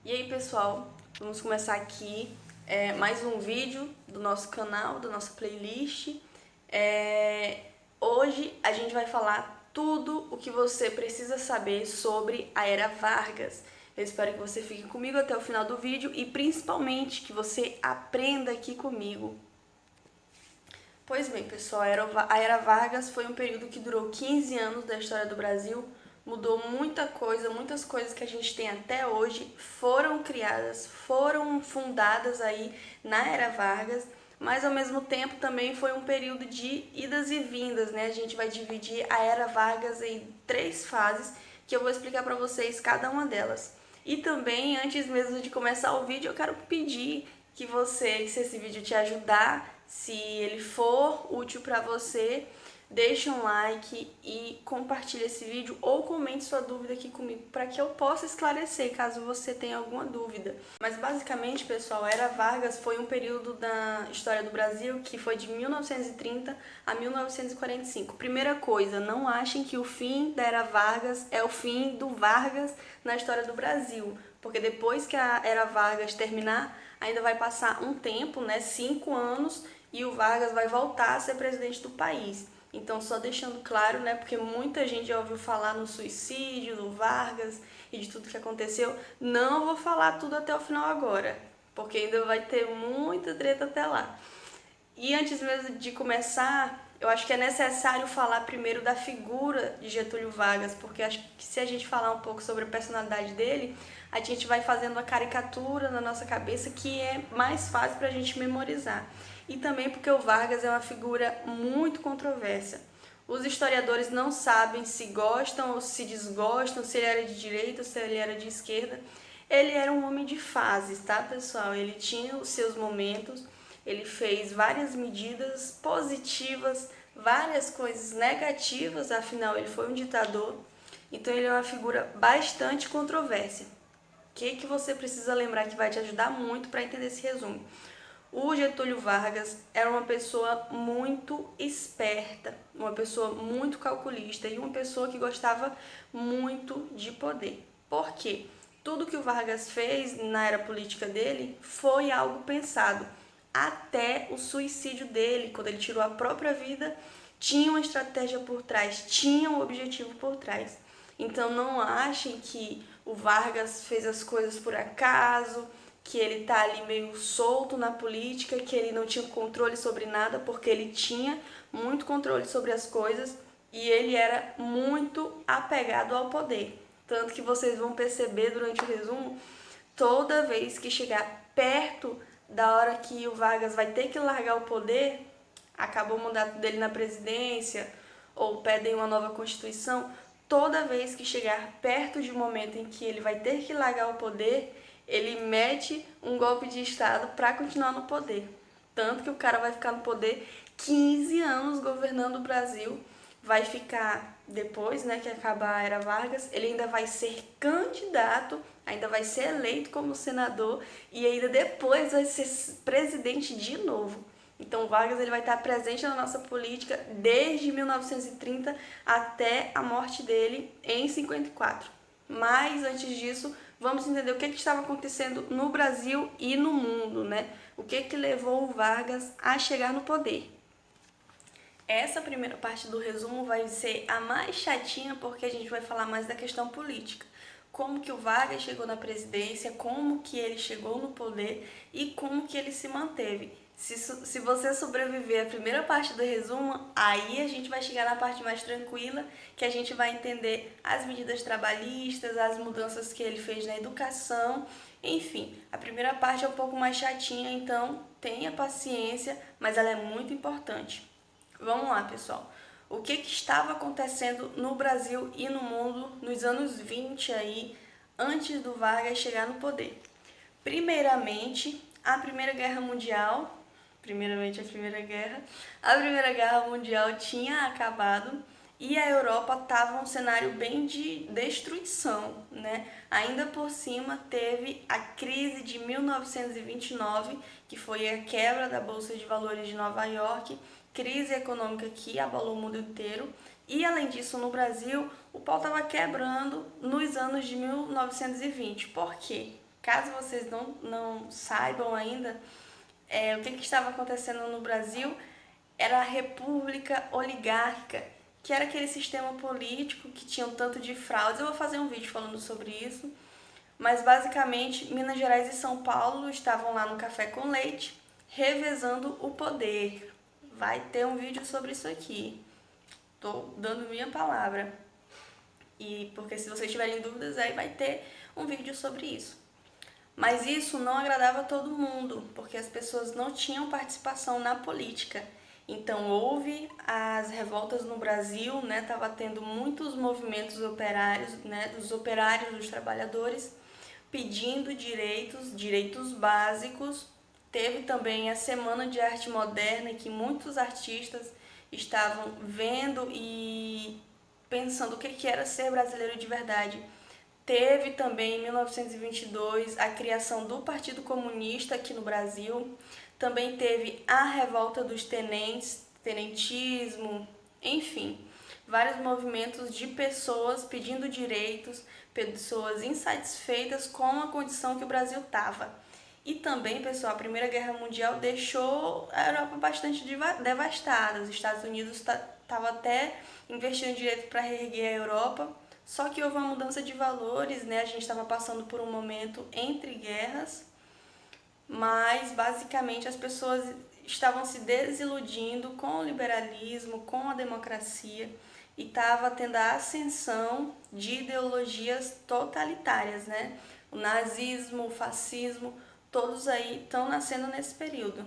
E aí, pessoal, vamos começar aqui mais um vídeo do nosso canal, da nossa playlist. Hoje a gente vai falar tudo o que você precisa saber sobre a Era Vargas. Eu espero que você fique comigo até o final do vídeo e principalmente que você aprenda aqui comigo. Pois bem, pessoal, a Era Vargas foi um período que durou 15 anos da história do Brasil, mudou muita coisa, muitas coisas que a gente tem até hoje foram criadas, foram fundadas aí na Era Vargas, mas ao mesmo tempo também foi um período de idas e vindas, né? A gente vai dividir a Era Vargas em 3 fases, que eu vou explicar para vocês cada uma delas. E também, antes mesmo de começar o vídeo, eu quero pedir que você, se esse vídeo te ajudar, se ele for útil para você, deixe um like e compartilhe esse vídeo ou comente sua dúvida aqui comigo para que eu possa esclarecer caso você tenha alguma dúvida. Mas basicamente, pessoal, a Era Vargas foi um período da história do Brasil que foi de 1930 a 1945. Primeira coisa, não achem que o fim da Era Vargas é o fim do Vargas na história do Brasil, porque depois que a Era Vargas terminar, ainda vai passar um tempo, né, 5 anos, e o Vargas vai voltar a ser presidente do país. Então, só deixando claro, né, porque muita gente já ouviu falar no suicídio do Vargas e de tudo que aconteceu. Não vou falar tudo até o final agora, porque ainda vai ter muita treta até lá. E antes mesmo de começar, eu acho que é necessário falar primeiro da figura de Getúlio Vargas, porque acho que se a gente falar um pouco sobre a personalidade dele, a gente vai fazendo uma caricatura na nossa cabeça que é mais fácil para a gente memorizar. E também porque o Vargas é uma figura muito controversa. Os historiadores não sabem se gostam ou se desgostam, se ele era de direita ou se ele era de esquerda. Ele era um homem de fases, tá, pessoal? Ele tinha os seus momentos, ele fez várias medidas positivas, várias coisas negativas, afinal ele foi um ditador. Então ele é uma figura bastante controversa. O que você precisa lembrar que vai te ajudar muito para entender esse resumo? O Getúlio Vargas era uma pessoa muito esperta, uma pessoa muito calculista e uma pessoa que gostava muito de poder. Por quê? Tudo que o Vargas fez na era política dele foi algo pensado. Até o suicídio dele, quando ele tirou a própria vida, tinha uma estratégia por trás, tinha um objetivo por trás. Então não achem que o Vargas fez as coisas por acaso, que ele tá ali meio solto na política, que ele não tinha controle sobre nada, porque ele tinha muito controle sobre as coisas e ele era muito apegado ao poder. Tanto que vocês vão perceber durante o resumo, toda vez que chegar perto da hora que o Vargas vai ter que largar o poder, acabou o mandato dele na presidência, ou pedem uma nova constituição, toda vez que chegar perto de um momento em que ele vai ter que largar o poder, ele mete um golpe de Estado para continuar no poder. Tanto que o cara vai ficar no poder 15 anos governando o Brasil, vai ficar, depois, né, que acabar a Era Vargas, ele ainda vai ser candidato, ainda vai ser eleito como senador e ainda depois vai ser presidente de novo. Então Vargas ele vai estar presente na nossa política desde 1930 até a morte dele em 54. Mas antes disso, vamos entender o que estava acontecendo no Brasil e no mundo, né? O que levou o Vargas a chegar no poder. Essa primeira parte do resumo vai ser a mais chatinha porque a gente vai falar mais da questão política. Como que o Vargas chegou na presidência, como que ele chegou no poder e como que ele se manteve. Se você sobreviver à primeira parte do resumo, aí a gente vai chegar na parte mais tranquila, que a gente vai entender as medidas trabalhistas, as mudanças que ele fez na educação, enfim. A primeira parte é um pouco mais chatinha, então tenha paciência, mas ela é muito importante. Vamos lá, pessoal. O que estava acontecendo no Brasil e no mundo nos anos 20 aí, antes do Vargas chegar no poder? Primeiramente, a Primeira Guerra Mundial. A Primeira Guerra Mundial tinha acabado e a Europa estava um cenário bem de destruição, né? Ainda por cima teve a crise de 1929, que foi a quebra da Bolsa de Valores de Nova York, crise econômica que abalou o mundo inteiro. E além disso, no Brasil, o pau estava quebrando nos anos de 1920. Por quê? caso vocês não saibam ainda, o que estava acontecendo no Brasil era a república oligárquica, que era aquele sistema político que tinha um tanto de fraudes. Eu vou fazer um vídeo falando sobre isso, mas basicamente Minas Gerais e São Paulo estavam lá no café com leite, revezando o poder. Vai ter um vídeo sobre isso aqui. Tô dando minha palavra. E porque se vocês tiverem dúvidas, aí vai ter um vídeo sobre isso. Mas isso não agradava a todo mundo, porque as pessoas não tinham participação na política. Então houve as revoltas no Brasil, né? Tava tendo muitos movimentos operários, né? Dos operários, dos trabalhadores, pedindo direitos básicos. Teve também a Semana de Arte Moderna, que muitos artistas estavam vendo e pensando o que era ser brasileiro de verdade. Teve também, em 1922, a criação do Partido Comunista aqui no Brasil. Também teve a Revolta dos Tenentes, tenentismo, enfim, vários movimentos de pessoas pedindo direitos, pessoas insatisfeitas com a condição que o Brasil estava. E também, pessoal, a Primeira Guerra Mundial deixou a Europa bastante devastada. Os Estados Unidos estavam até investindo direito para reerguer a Europa, só que houve uma mudança de valores, né? A gente estava passando por um momento entre guerras, mas basicamente as pessoas estavam se desiludindo com o liberalismo, com a democracia, e estava tendo a ascensão de ideologias totalitárias, né? O nazismo, o fascismo, todos aí estão nascendo nesse período.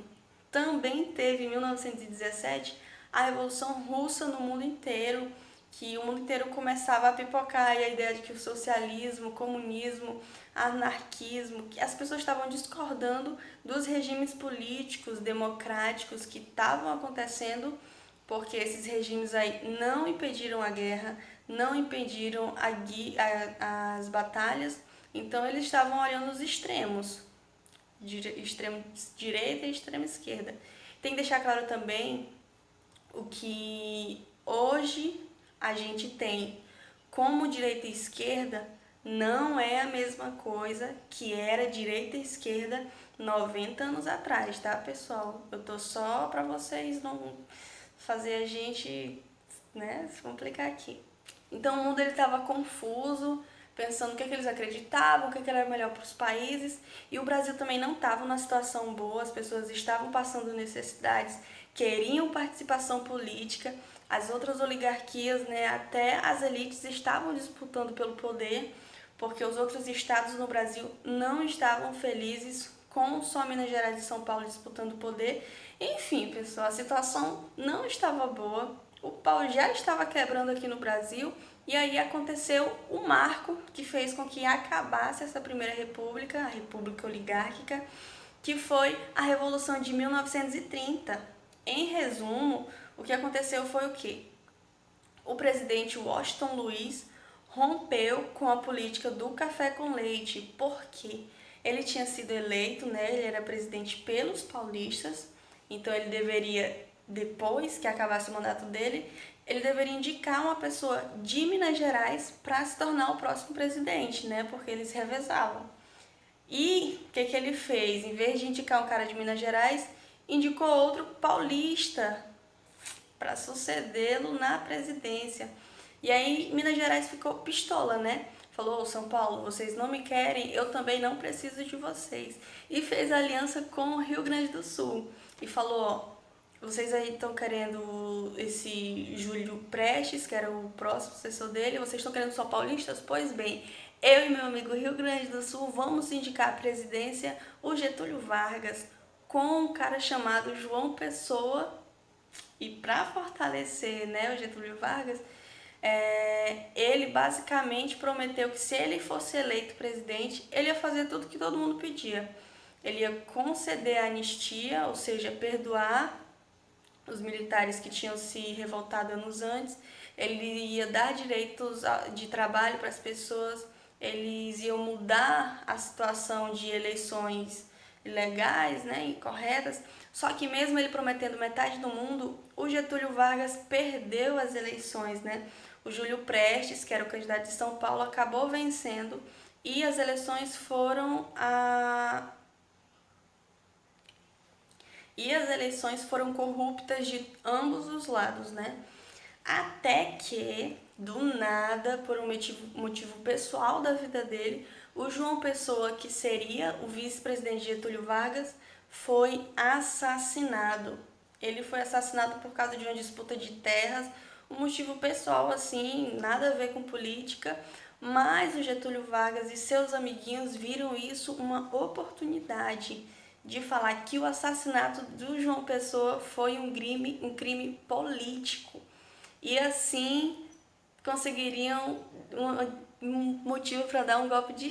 Também teve em 1917 a Revolução Russa no mundo inteiro, que o mundo inteiro começava a pipocar, e a ideia de que o socialismo, o comunismo, anarquismo, que as pessoas estavam discordando dos regimes políticos, democráticos que estavam acontecendo, porque esses regimes aí não impediram a guerra, não impediram as batalhas, então eles estavam olhando os extremos, extrema direita e extrema esquerda. Tem que deixar claro também o que hoje a gente tem como direita e esquerda não é a mesma coisa que era direita e esquerda 90 anos atrás, tá, pessoal? Eu tô só para vocês não fazer a gente, né, se complicar aqui. Então o mundo ele tava confuso, pensando o que eles acreditavam, o que era melhor para os países, e o Brasil também não estava numa situação boa, as pessoas estavam passando necessidades, queriam participação política, as outras oligarquias, né, até as elites estavam disputando pelo poder, porque os outros estados no Brasil não estavam felizes com só Minas Gerais e São Paulo disputando o poder. Enfim, pessoal, a situação não estava boa, o pau já estava quebrando aqui no Brasil, e aí aconteceu um marco que fez com que acabasse essa primeira república, a República Oligárquica, que foi a Revolução de 1930. Em resumo, o que aconteceu foi o quê? O presidente Washington Luiz rompeu com a política do café com leite. Por quê? Ele tinha sido eleito, né? Ele era presidente pelos paulistas, então ele deveria, depois que acabasse o mandato dele, ele deveria indicar uma pessoa de Minas Gerais para se tornar o próximo presidente, né? Porque eles revezavam. E o que ele fez? Em vez de indicar um cara de Minas Gerais, indicou outro paulista para sucedê-lo na presidência. E aí Minas Gerais ficou pistola, né? Falou: São Paulo, vocês não me querem, eu também não preciso de vocês. E fez aliança com o Rio Grande do Sul. E falou: ó, vocês aí estão querendo esse Júlio Prestes, que era o próximo sucessor dele, vocês estão querendo só paulistas? Pois bem, eu e meu amigo Rio Grande do Sul vamos indicar a presidência o Getúlio Vargas com um cara chamado João Pessoa. E para fortalecer, né, o Getúlio Vargas, ele basicamente prometeu que se ele fosse eleito presidente, ele ia fazer tudo que todo mundo pedia. Ele ia conceder a anistia, ou seja, perdoar os militares que tinham se revoltado anos antes, ele ia dar direitos de trabalho para as pessoas, eles iam mudar a situação de eleições ilegais, né, incorretas. Só que mesmo ele prometendo metade do mundo, o Getúlio Vargas perdeu as eleições, né? O Júlio Prestes, que era o candidato de São Paulo, acabou vencendo e as eleições foram corruptas de ambos os lados, né? Até que, do nada, por um motivo pessoal da vida dele, o João Pessoa, que seria o vice-presidente Getúlio Vargas, foi assassinado. Ele foi assassinado por causa de uma disputa de terras, um motivo pessoal assim, nada a ver com política, mas o Getúlio Vargas e seus amiguinhos viram isso uma oportunidade de falar que o assassinato do João Pessoa foi um crime político. E assim conseguiriam um motivo para dar um golpe de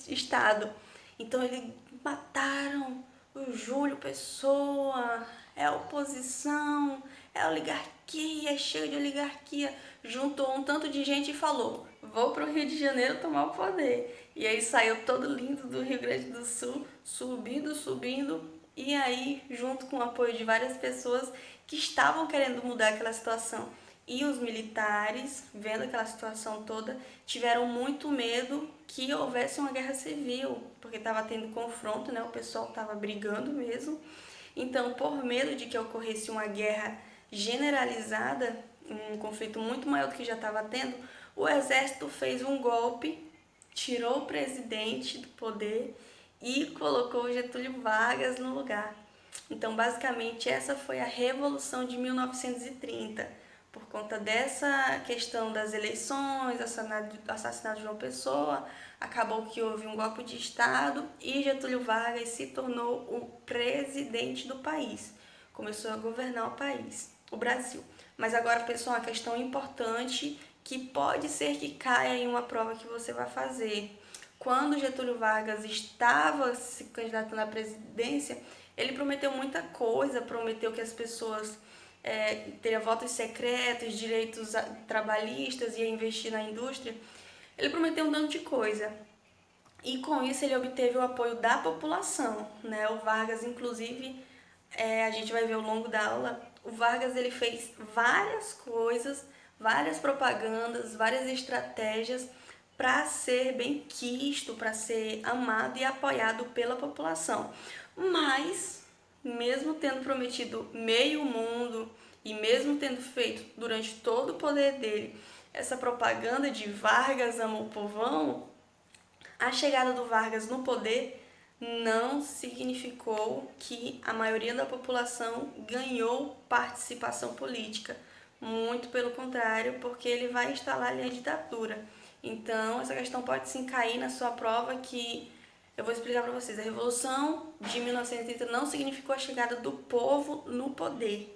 Estado. Então eles mataram o Júlio Pessoa, é oposição, é oligarquia, é cheio de oligarquia. Juntou um tanto de gente e falou: vou pro Rio de Janeiro tomar o poder. E aí saiu todo lindo do Rio Grande do Sul, subindo, e aí, junto com o apoio de várias pessoas que estavam querendo mudar aquela situação. E os militares, vendo aquela situação toda, tiveram muito medo que houvesse uma guerra civil, porque estava tendo confronto, né? O pessoal estava brigando mesmo. Então, por medo de que ocorresse uma guerra generalizada, um conflito muito maior do que já estava tendo, o exército fez um golpe, tirou o presidente do poder e colocou Getúlio Vargas no lugar. Então, basicamente, essa foi a Revolução de 1930. Por conta dessa questão das eleições, assassinato de João Pessoa, acabou que houve um golpe de Estado e Getúlio Vargas se tornou o presidente do país. Começou a governar o país, o Brasil. Mas agora, pessoal, uma questão importante que pode ser que caia em uma prova que você vai fazer. Quando Getúlio Vargas estava se candidatando à presidência, ele prometeu muita coisa, prometeu que as pessoas teria votos secretos, direitos trabalhistas, ia investir na indústria. Ele prometeu um tanto de coisa. E com isso ele obteve o apoio da população, né? O Vargas, inclusive, a gente vai ver ao longo da aula, o Vargas ele fez várias coisas, várias propagandas, várias estratégias para ser bem quisto, para ser amado e apoiado pela população. Mas, mesmo tendo prometido meio mundo e mesmo tendo feito durante todo o poder dele essa propaganda de Vargas ama o povão, a chegada do Vargas no poder não significou que a maioria da população ganhou participação política. Muito pelo contrário, porque ele vai instalar ali a ditadura. Então, essa questão pode sim cair na sua prova que eu vou explicar para vocês. A Revolução de 1930 não significou a chegada do povo no poder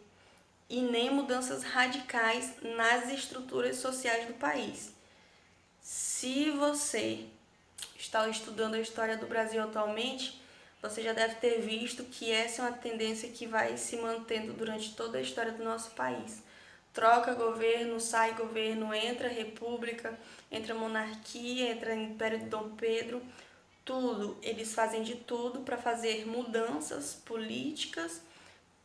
e nem mudanças radicais nas estruturas sociais do país. Se você está estudando a história do Brasil atualmente, você já deve ter visto que essa é uma tendência que vai se mantendo durante toda a história do nosso país. Troca governo, sai governo, entra república, entra monarquia, entra Império de Dom Pedro, tudo. Eles fazem de tudo para fazer mudanças políticas,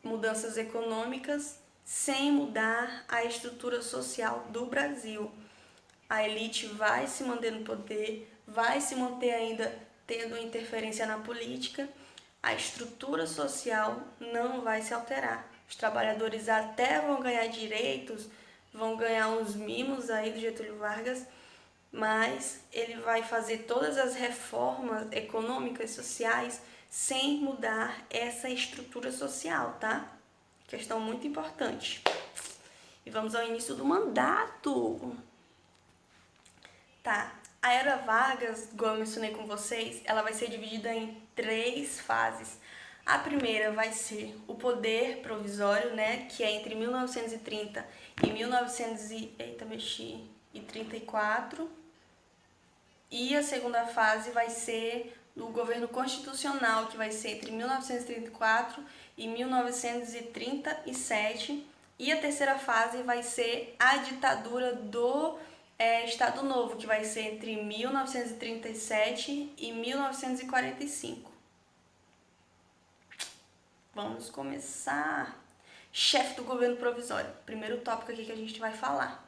mudanças econômicas, sem mudar a estrutura social do Brasil. A elite vai se manter no poder, vai se manter ainda tendo interferência na política, a estrutura social não vai se alterar. Os trabalhadores até vão ganhar direitos, vão ganhar uns mimos aí do Getúlio Vargas, mas ele vai fazer todas as reformas econômicas e sociais sem mudar essa estrutura social, tá? Questão muito importante. E vamos ao início do mandato. Tá, a Era Vargas, como eu mencionei com vocês, ela vai ser dividida em 3 fases. A primeira vai ser o poder provisório, né, que é entre 1930 e 1934. E a segunda fase vai ser o governo constitucional, que vai ser entre 1934 e 1937. E a terceira fase vai ser a ditadura do Estado Novo, que vai ser entre 1937 e 1945. Vamos começar. Chefe do governo provisório. Primeiro tópico aqui que a gente vai falar.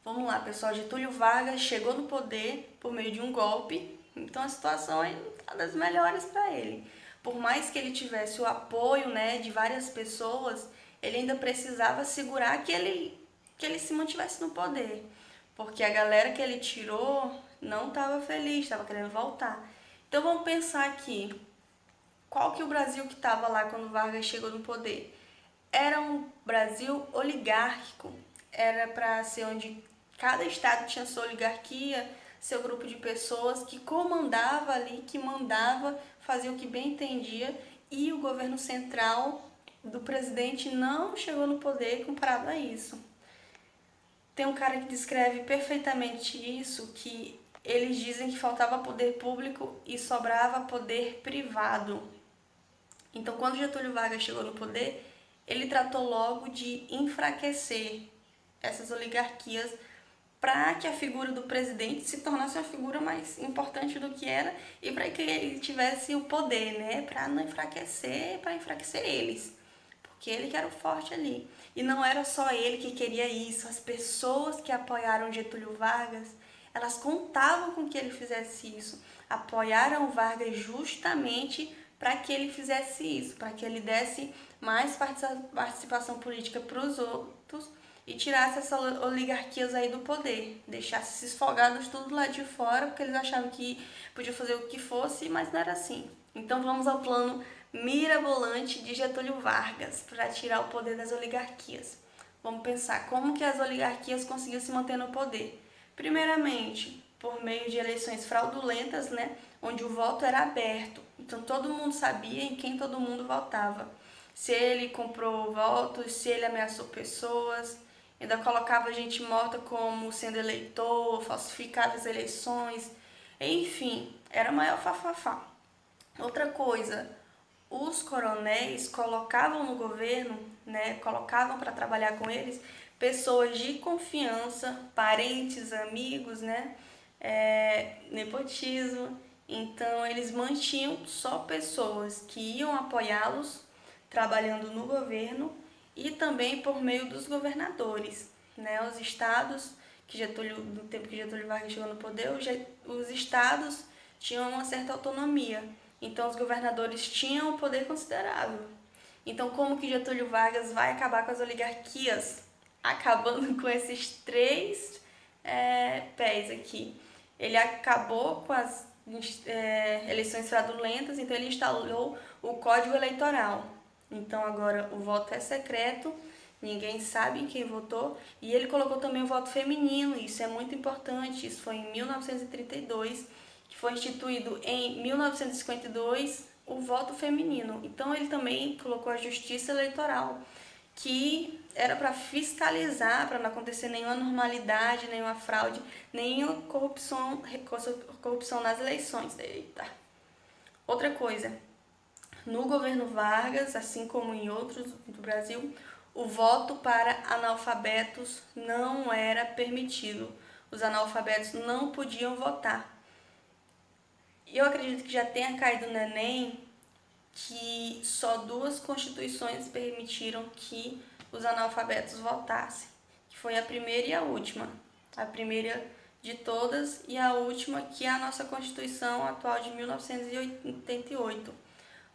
Vamos lá, pessoal, Getúlio Vargas chegou no poder por meio de um golpe, então a situação aí não tá das melhores para ele. Por mais que ele tivesse o apoio, né, de várias pessoas, ele ainda precisava segurar que ele se mantivesse no poder, porque a galera que ele tirou não estava feliz, estava querendo voltar. Então vamos pensar aqui, qual que é o Brasil que estava lá quando Vargas chegou no poder? Era um Brasil oligárquico, era para ser onde cada estado tinha sua oligarquia, seu grupo de pessoas que comandava ali, que mandava, fazia o que bem entendia, e o governo central do presidente não chegou no poder comparado a isso. Tem um cara que descreve perfeitamente isso, que eles dizem que faltava poder público e sobrava poder privado. Então, quando Getúlio Vargas chegou no poder, ele tratou logo de enfraquecer essas oligarquias para que a figura do presidente se tornasse uma figura mais importante do que era e para que ele tivesse o poder, né? Para não enfraquecer, para enfraquecer eles. Porque ele que era o forte ali. E não era só ele que queria isso, as pessoas que apoiaram Getúlio Vargas, elas contavam com que ele fizesse isso. Apoiaram Vargas justamente para que ele fizesse isso, para que ele desse mais participação política para os outros e tirasse essas oligarquias aí do poder, deixasse esses folgados tudo lá de fora, porque eles achavam que podia fazer o que fosse, mas não era assim. Então vamos ao plano mirabolante de Getúlio Vargas para tirar o poder das oligarquias. Vamos pensar como que as oligarquias conseguiam se manter no poder. Primeiramente, por meio de eleições fraudulentas, né, onde o voto era aberto. Então todo mundo sabia em quem todo mundo votava. Se ele comprou votos, se ele ameaçou pessoas, ainda colocava gente morta como sendo eleitor, falsificava as eleições, enfim, era maior fafafá. Outra coisa, os coronéis colocavam no governo, né, colocavam para trabalhar com eles pessoas de confiança, parentes, amigos, né, nepotismo. Então eles mantinham só pessoas que iam apoiá-los trabalhando no governo e também por meio dos governadores, né, os estados que no tempo que Getúlio Vargas chegou no poder, os estados tinham uma certa autonomia. Então, os governadores tinham um poder considerável. Então, como que Getúlio Vargas vai acabar com as oligarquias? Acabando com esses três pés aqui. Ele acabou com as eleições fraudulentas, então ele instalou o Código Eleitoral. Então, agora o voto é secreto, ninguém sabe quem votou, e ele colocou também o voto feminino, isso é muito importante, isso foi em 1932, que foi instituído em 1952 o voto feminino. Então ele também colocou a justiça eleitoral, que era para fiscalizar, para não acontecer nenhuma anormalidade, nenhuma fraude, nenhuma corrupção nas eleições. Eita. Outra coisa, no governo Vargas, assim como em outros do Brasil, o voto para analfabetos não era permitido. Os analfabetos não podiam votar. E eu acredito que já tenha caído no Enem que só 2 constituições permitiram que os analfabetos votassem, que foi a primeira e a última. A primeira de todas e a última, que é a nossa Constituição atual de 1988.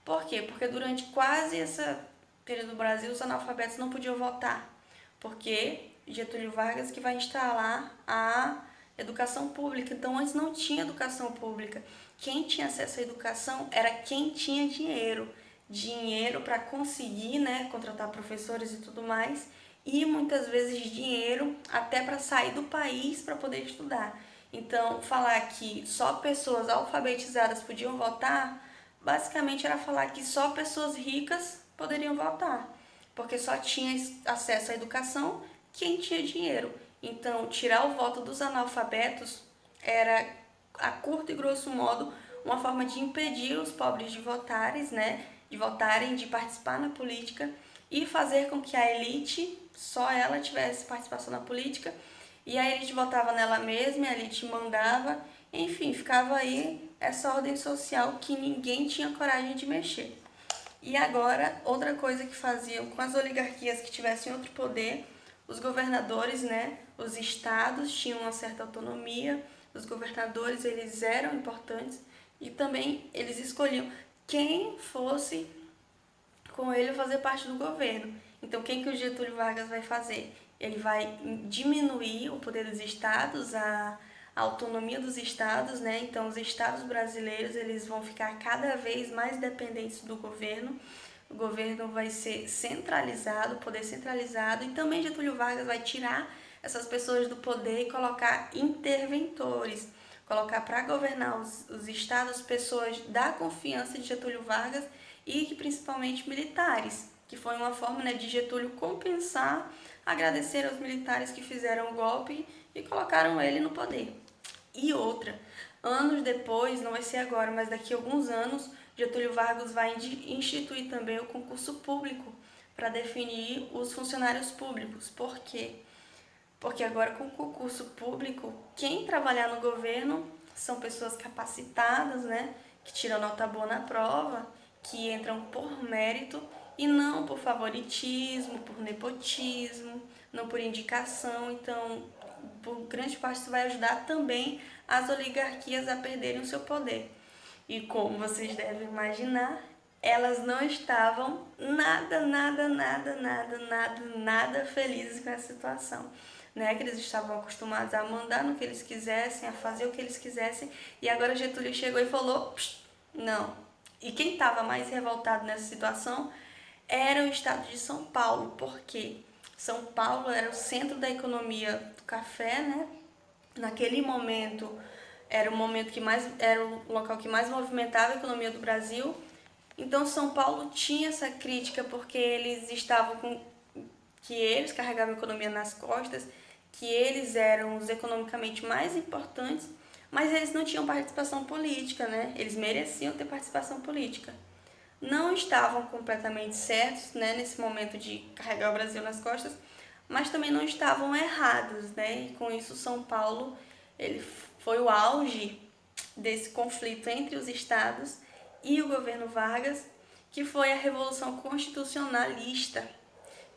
Por quê? Porque durante quase essa período do Brasil, os analfabetos não podiam votar, porque Getúlio Vargas que vai instalar a educação pública. Então, antes não tinha educação pública. Quem tinha acesso à educação era quem tinha dinheiro. Dinheiro para conseguir, né, contratar professores e tudo mais. E muitas vezes dinheiro até para sair do país para poder estudar. Então, falar que só pessoas alfabetizadas podiam votar, basicamente era falar que só pessoas ricas poderiam votar. Porque só tinha acesso à educação quem tinha dinheiro. Então, tirar o voto dos analfabetos era, a curto e grosso modo, uma forma de impedir os pobres de votarem, né? De votarem, de participar na política e fazer com que a elite, só ela tivesse participação na política e a elite votava nela mesma, a elite mandava, enfim, ficava aí essa ordem social que ninguém tinha coragem de mexer. E agora, outra coisa que faziam com as oligarquias que tivessem outro poder, Os governadores, né, os estados tinham uma certa autonomia, os governadores eles eram importantes e também eles escolhiam quem fosse com ele fazer parte do governo. Então, quem que o Getúlio Vargas vai fazer? Ele vai diminuir o poder dos estados, a autonomia dos estados, né? Então, os estados brasileiros eles vão ficar cada vez mais dependentes do governo. O governo vai ser centralizado, o poder centralizado, e também Getúlio Vargas vai tirar essas pessoas do poder e colocar interventores, colocar para governar os estados pessoas da confiança de Getúlio Vargas e que principalmente militares, que foi uma forma, né, de Getúlio compensar, agradecer aos militares que fizeram o golpe e colocaram ele no poder. E outra, anos depois, não vai ser agora, mas daqui a alguns anos, Getúlio Vargas vai instituir também o concurso público para definir os funcionários públicos. Por quê? Porque agora com o concurso público, quem trabalhar no governo são pessoas capacitadas, né, que tiram nota boa na prova, que entram por mérito e não por favoritismo, por nepotismo, não por indicação. Então, por grande parte, isso vai ajudar também as oligarquias a perderem o seu poder. E como vocês devem imaginar, elas não estavam nada felizes com essa situação. Né? Que eles estavam acostumados a mandar no que eles quisessem, a fazer o que eles quisessem, e agora Getúlio chegou e falou, não. E quem estava mais revoltado nessa situação era o estado de São Paulo, porque São Paulo era o centro da economia do café, né? Naquele momento era o momento que mais era o local que mais movimentava a economia do Brasil. Então São Paulo tinha essa crítica porque eles estavam com que eles carregavam a economia nas costas, que eles eram os economicamente mais importantes, mas eles não tinham participação política, né? Eles mereciam ter participação política. Não estavam completamente certos, né, nesse momento de carregar o Brasil nas costas, mas também não estavam errados, né? E com isso São Paulo ele foi o auge desse conflito entre os estados e o governo Vargas, que foi a Revolução Constitucionalista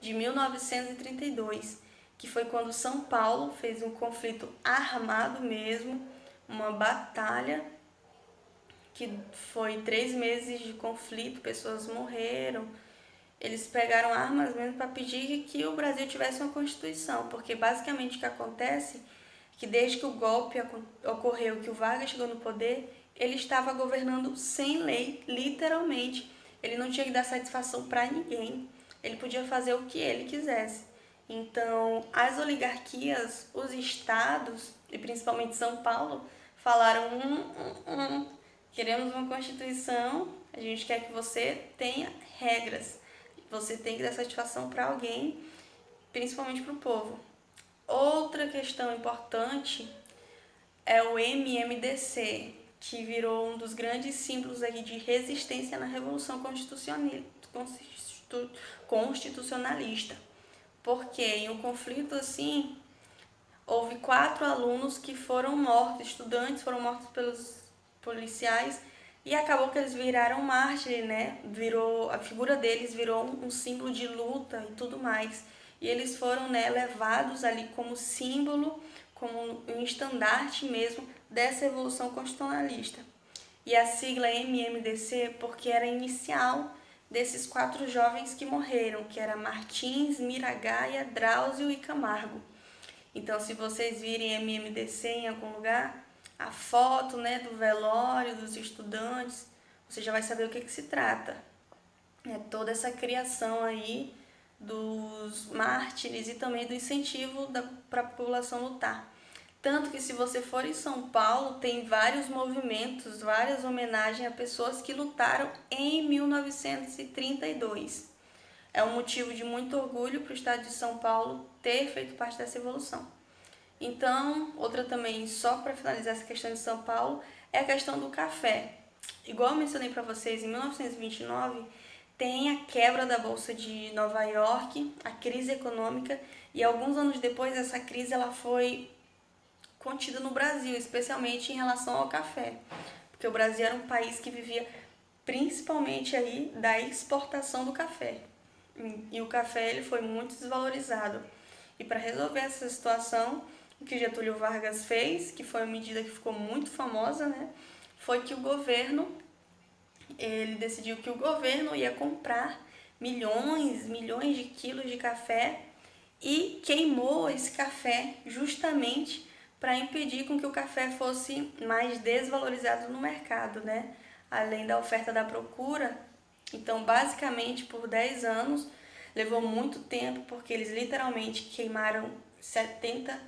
de 1932, que foi quando São Paulo fez um conflito armado mesmo, uma batalha que foi 3 meses de conflito, pessoas morreram. Eles pegaram armas mesmo para pedir que o Brasil tivesse uma Constituição, porque basicamente o que acontece é que desde que o golpe ocorreu, que o Vargas chegou no poder, ele estava governando sem lei, literalmente. Ele não tinha que dar satisfação para ninguém, ele podia fazer o que ele quisesse. Então, as oligarquias, os estados, e principalmente São Paulo, falaram, queremos uma Constituição, a gente quer que você tenha regras. Você tem que dar satisfação para alguém, principalmente para o povo. Outra questão importante é o MMDC, que virou um dos grandes símbolos aí de resistência na Revolução Constitucionalista. Porque em um conflito assim, houve 4 alunos que foram mortos, estudantes foram mortos pelos policiais, e acabou que eles viraram mártires, né? A figura deles virou um símbolo de luta e tudo mais. E eles foram, né, levados ali como símbolo, como um estandarte mesmo dessa Revolução Constitucionalista. E a sigla MMDC porque era a inicial desses 4 jovens que morreram, que era Martins, Miragaia, Drauzio e Camargo. Então, se vocês virem MMDC em algum lugar, a foto, né, do velório dos estudantes, você já vai saber o que se trata. É toda essa criação aí dos mártires e também do incentivo para a população lutar. Tanto que se você for em São Paulo, tem vários movimentos, várias homenagens a pessoas que lutaram em 1932. É um motivo de muito orgulho para o estado de São Paulo ter feito parte dessa revolução. Então, outra também, só para finalizar essa questão de São Paulo, é a questão do café. Igual eu mencionei para vocês, em 1929 tem a quebra da Bolsa de Nova York, a crise econômica, e alguns anos depois essa crise ela foi contida no Brasil, especialmente em relação ao café, porque o Brasil era um país que vivia principalmente aí da exportação do café, e o café ele foi muito desvalorizado. E para resolver essa situação, o que Getúlio Vargas fez, que foi uma medida que ficou muito famosa, né, foi que ele decidiu que o governo ia comprar milhões de quilos de café e queimou esse café justamente para impedir com que o café fosse mais desvalorizado no mercado, né? Além da oferta da procura. Então, basicamente, por 10 anos, levou muito tempo, porque eles literalmente queimaram 70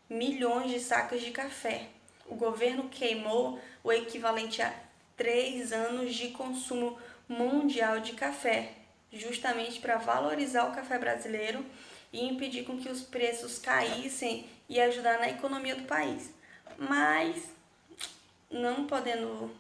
milhões de sacas de café. O governo queimou o equivalente a 3 anos de consumo mundial de café, justamente para valorizar o café brasileiro e impedir com que os preços caíssem e ajudar na economia do país. Mas, não podendo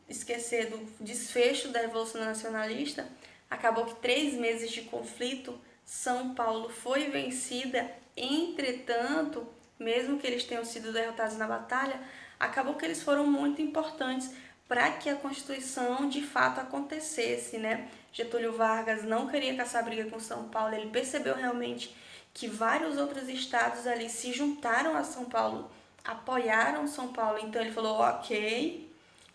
esquecer do desfecho da Revolução Nacionalista, acabou que 3 meses de conflito, São Paulo foi vencida. Entretanto, mesmo que eles tenham sido derrotados na batalha, acabou que eles foram muito importantes para que a Constituição de fato acontecesse, né? Getúlio Vargas não queria caçar briga com São Paulo, ele percebeu realmente que vários outros estados ali se juntaram a São Paulo, apoiaram São Paulo, então ele falou, ok,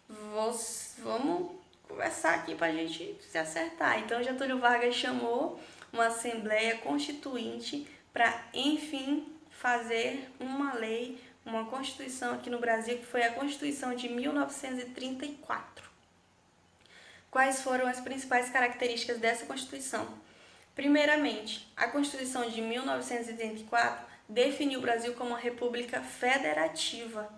vamos conversar aqui para a gente se acertar. Então Getúlio Vargas chamou uma Assembleia Constituinte para, enfim, fazer uma lei, uma Constituição aqui no Brasil, que foi a Constituição de 1934. Quais foram as principais características dessa Constituição? Primeiramente, a Constituição de 1934 definiu o Brasil como uma república federativa,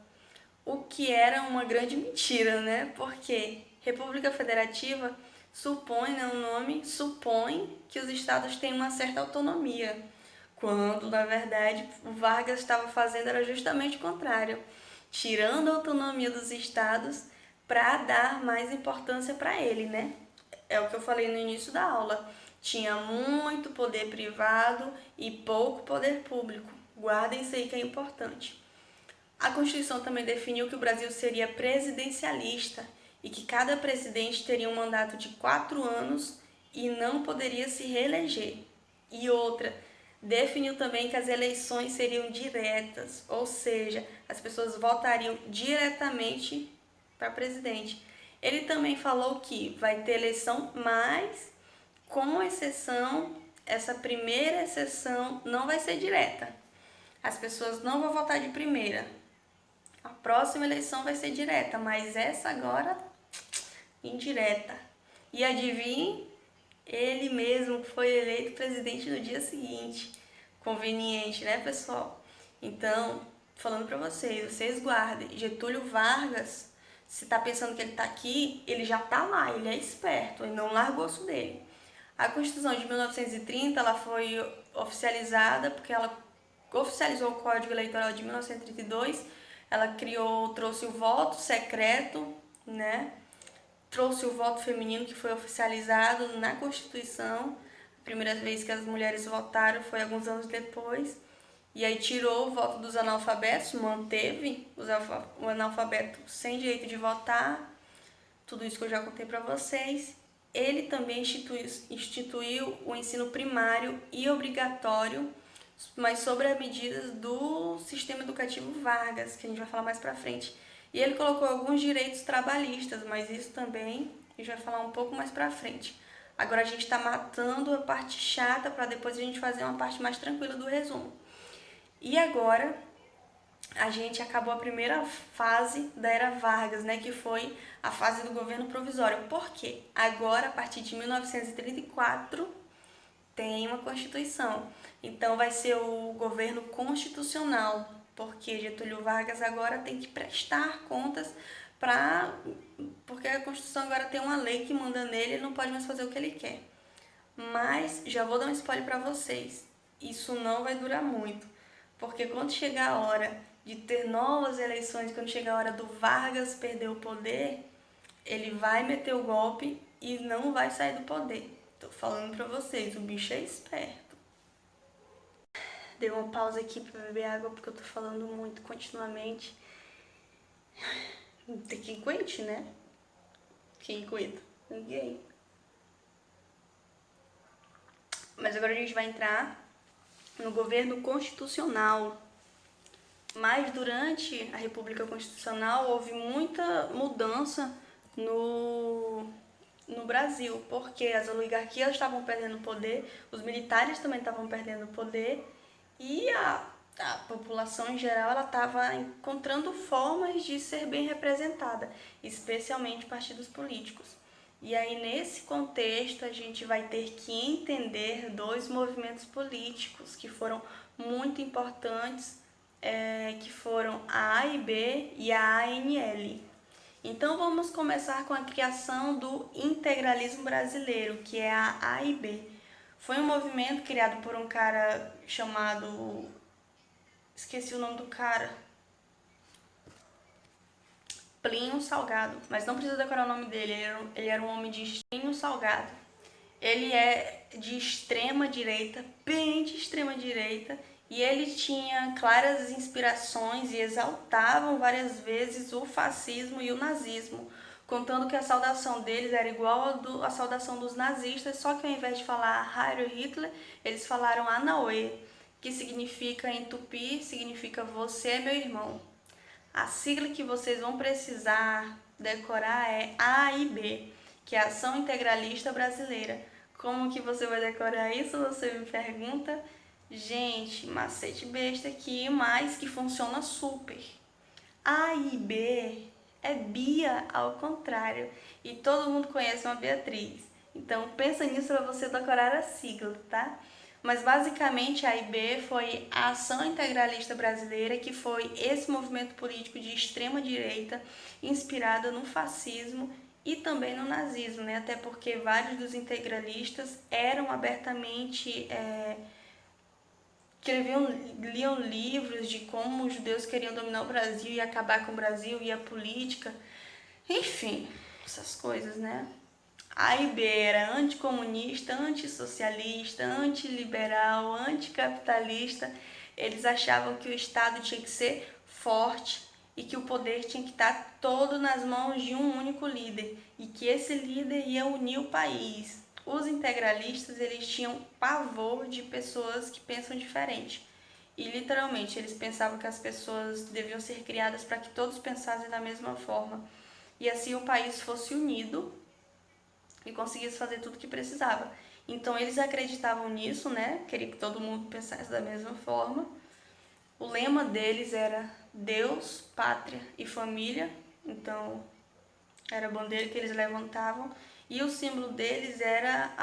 o que era uma grande mentira, né? Porque República Federativa supõe, né, o nome supõe que os estados têm uma certa autonomia, quando, na verdade, o Vargas estava fazendo era justamente o contrário, tirando a autonomia dos estados para dar mais importância para ele, né? É o que eu falei no início da aula. Tinha muito poder privado e pouco poder público. Guardem isso aí que é importante. A Constituição também definiu que o Brasil seria presidencialista e que cada presidente teria um mandato de 4 anos e não poderia se reeleger. E outra, definiu também que as eleições seriam diretas, ou seja, as pessoas votariam diretamente para presidente. Ele também falou que vai ter eleição, mas com exceção, essa primeira exceção não vai ser direta. As pessoas não vão votar de primeira. A próxima eleição vai ser direta, mas essa agora, indireta. E adivinhe, ele mesmo foi eleito presidente no dia seguinte. Conveniente, né, pessoal? Então, falando pra vocês guardem. Getúlio Vargas, se tá pensando que ele tá aqui, ele já tá lá, ele é esperto, ele não largou o dele. A Constituição de 1930, ela foi oficializada porque ela oficializou o Código Eleitoral de 1932. Ela trouxe o voto secreto, né? Trouxe o voto feminino, que foi oficializado na Constituição. A primeira vez que as mulheres votaram foi alguns anos depois. E aí tirou o voto dos analfabetos, manteve o analfabeto sem direito de votar. Tudo isso que eu já contei para vocês. Ele também instituiu o ensino primário e obrigatório, mas sobre as medidas do sistema educativo Vargas, que a gente vai falar mais pra frente. E ele colocou alguns direitos trabalhistas, mas isso também a gente vai falar um pouco mais pra frente. Agora a gente tá matando a parte chata para depois a gente fazer uma parte mais tranquila do resumo. E agora a gente acabou a primeira fase da era Vargas, né, que foi a fase do governo provisório. Por quê? Agora, a partir de 1934, tem uma Constituição. Então vai ser o governo constitucional, porque Getúlio Vargas agora tem que prestar contas porque a Constituição agora tem uma lei que manda nele, ele não pode mais fazer o que ele quer. Mas já vou dar um spoiler para vocês. Isso não vai durar muito, porque quando chegar a hora de ter novas eleições, quando chegar a hora do Vargas perder o poder, ele vai meter o golpe e não vai sair do poder. Tô falando pra vocês, o bicho é esperto. Dei uma pausa aqui pra beber água porque eu tô falando muito continuamente. Tem que aguente, né? Quem aguenta? Ninguém. Mas agora a gente vai entrar no governo constitucional. Mas durante a República Constitucional houve muita mudança no Brasil, porque as oligarquias estavam perdendo poder, os militares também estavam perdendo poder e a população em geral ela estava encontrando formas de ser bem representada, especialmente partidos políticos. E aí, nesse contexto, a gente vai ter que entender dois movimentos políticos que foram muito importantes, que foram a AIB e a ANL. Então, vamos começar com a criação do integralismo brasileiro, que é a AIB. Foi um movimento criado por um cara chamado... Esqueci o nome do cara. Plínio Salgado, mas não precisa decorar o nome dele, ele era um homem de Plínio Salgado. Ele é de extrema direita, bem de extrema direita, e ele tinha claras inspirações e exaltavam várias vezes o fascismo e o nazismo, contando que a saudação deles era igual à saudação dos nazistas, só que ao invés de falar Heil Hitler, eles falaram Anaue, que significa em tupi, significa você é meu irmão. A sigla que vocês vão precisar decorar é AIB, que é a Ação Integralista Brasileira. Como que você vai decorar isso? Você me pergunta. Gente, macete besta aqui, mas que funciona super. AIB é Bia ao contrário, e todo mundo conhece uma Beatriz. Então pensa nisso para você decorar a sigla, tá? Mas basicamente a AIB foi a Ação Integralista Brasileira, que foi esse movimento político de extrema direita, inspirado no fascismo e também no nazismo, né? Até porque vários dos integralistas eram abertamente... liam livros de como os judeus queriam dominar o Brasil e acabar com o Brasil e a política. Enfim, essas coisas, né? A AIB era anticomunista, antissocialista, antiliberal, anticapitalista. Eles achavam que o Estado tinha que ser forte e que o poder tinha que estar todo nas mãos de um único líder e que esse líder ia unir o país. Os integralistas, eles tinham pavor de pessoas que pensam diferente. E literalmente, eles pensavam que as pessoas deviam ser criadas para que todos pensassem da mesma forma. E assim o país fosse unido e conseguisse fazer tudo o que precisava. Então eles acreditavam nisso, né? Queria que todo mundo pensasse da mesma forma. O lema deles era Deus, Pátria e Família. Então era a bandeira que eles levantavam. E o símbolo deles era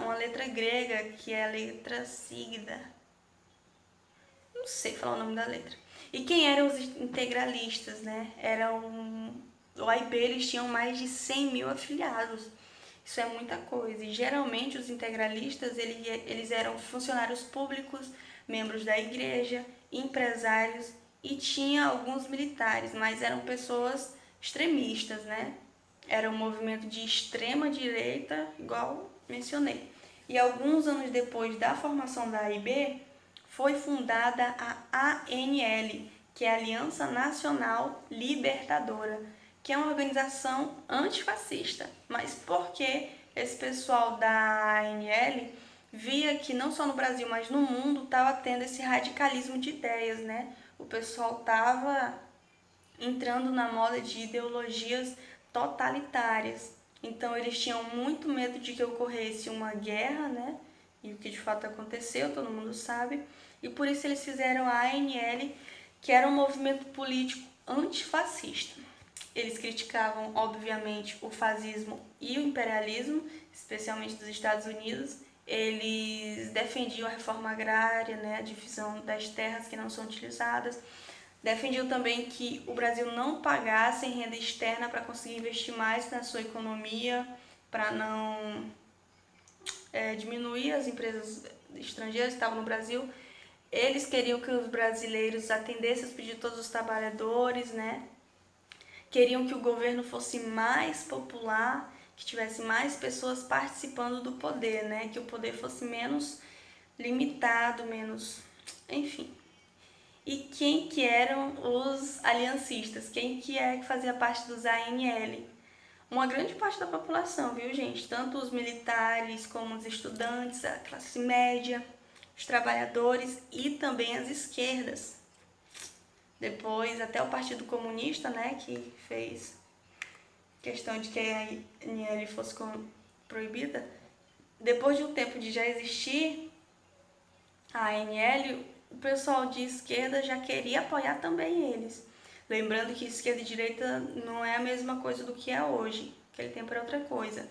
uma letra grega, que é a letra sigda. Não sei falar o nome da letra. E quem eram os integralistas, né? O AIB, eles tinham mais de 100 mil afiliados. Isso é muita coisa. E geralmente os integralistas, eles eram funcionários públicos, membros da igreja, empresários e tinha alguns militares, mas eram pessoas extremistas, né? Era um movimento de extrema direita, igual mencionei. E alguns anos depois da formação da AIB, foi fundada a ANL, que é a Aliança Nacional Libertadora, que é uma organização antifascista. Mas por que esse pessoal da ANL via que não só no Brasil, mas no mundo estava tendo esse radicalismo de ideias, né? O pessoal estava entrando na moda de ideologias totalitárias. Então eles tinham muito medo de que ocorresse uma guerra, né? E o que de fato aconteceu, todo mundo sabe. E por isso eles fizeram a ANL, que era um movimento político antifascista. Eles criticavam, obviamente, o fascismo e o imperialismo, especialmente dos Estados Unidos. Eles defendiam a reforma agrária, né, a divisão das terras que não são utilizadas. Defendiam também que o Brasil não pagasse em renda externa para conseguir investir mais na sua economia, para não diminuir as empresas estrangeiras que estavam no Brasil. Eles queriam que os brasileiros atendessem os pedidos de todos os trabalhadores, né? Queriam que o governo fosse mais popular, que tivesse mais pessoas participando do poder, né? Que o poder fosse menos limitado, menos... enfim. E quem que eram os aliancistas? Quem que é que fazia parte dos ANL? Uma grande parte da população, viu, gente? Tanto os militares como os estudantes, a classe média, os trabalhadores e também as esquerdas. Depois, até o Partido Comunista, né, que fez questão de que a ANL fosse proibida. Depois de um tempo de já existir a ANL, o pessoal de esquerda já queria apoiar também eles. Lembrando que esquerda e direita não é a mesma coisa do que é hoje. Aquele tempo era outra coisa.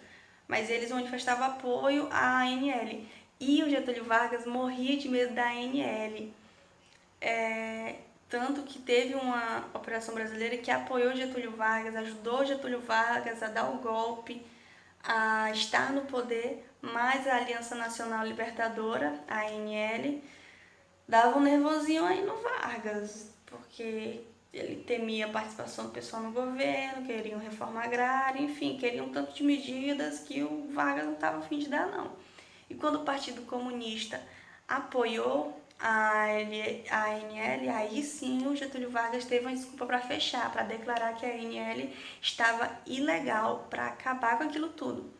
Mas eles manifestavam apoio à ANL. E o Getúlio Vargas morria de medo da ANL. Tanto que teve uma operação brasileira que apoiou Getúlio Vargas, ajudou Getúlio Vargas a dar o golpe, a estar no poder, mas a Aliança Nacional Libertadora, a ANL, dava um nervosinho aí no Vargas, porque ele temia a participação do pessoal no governo, queriam reforma agrária, enfim, queriam um tanto de medidas que o Vargas não estava a fim de dar, não. E quando o Partido Comunista apoiou a ANL, aí sim o Getúlio Vargas teve uma desculpa para fechar, para declarar que a ANL estava ilegal, para acabar com aquilo tudo.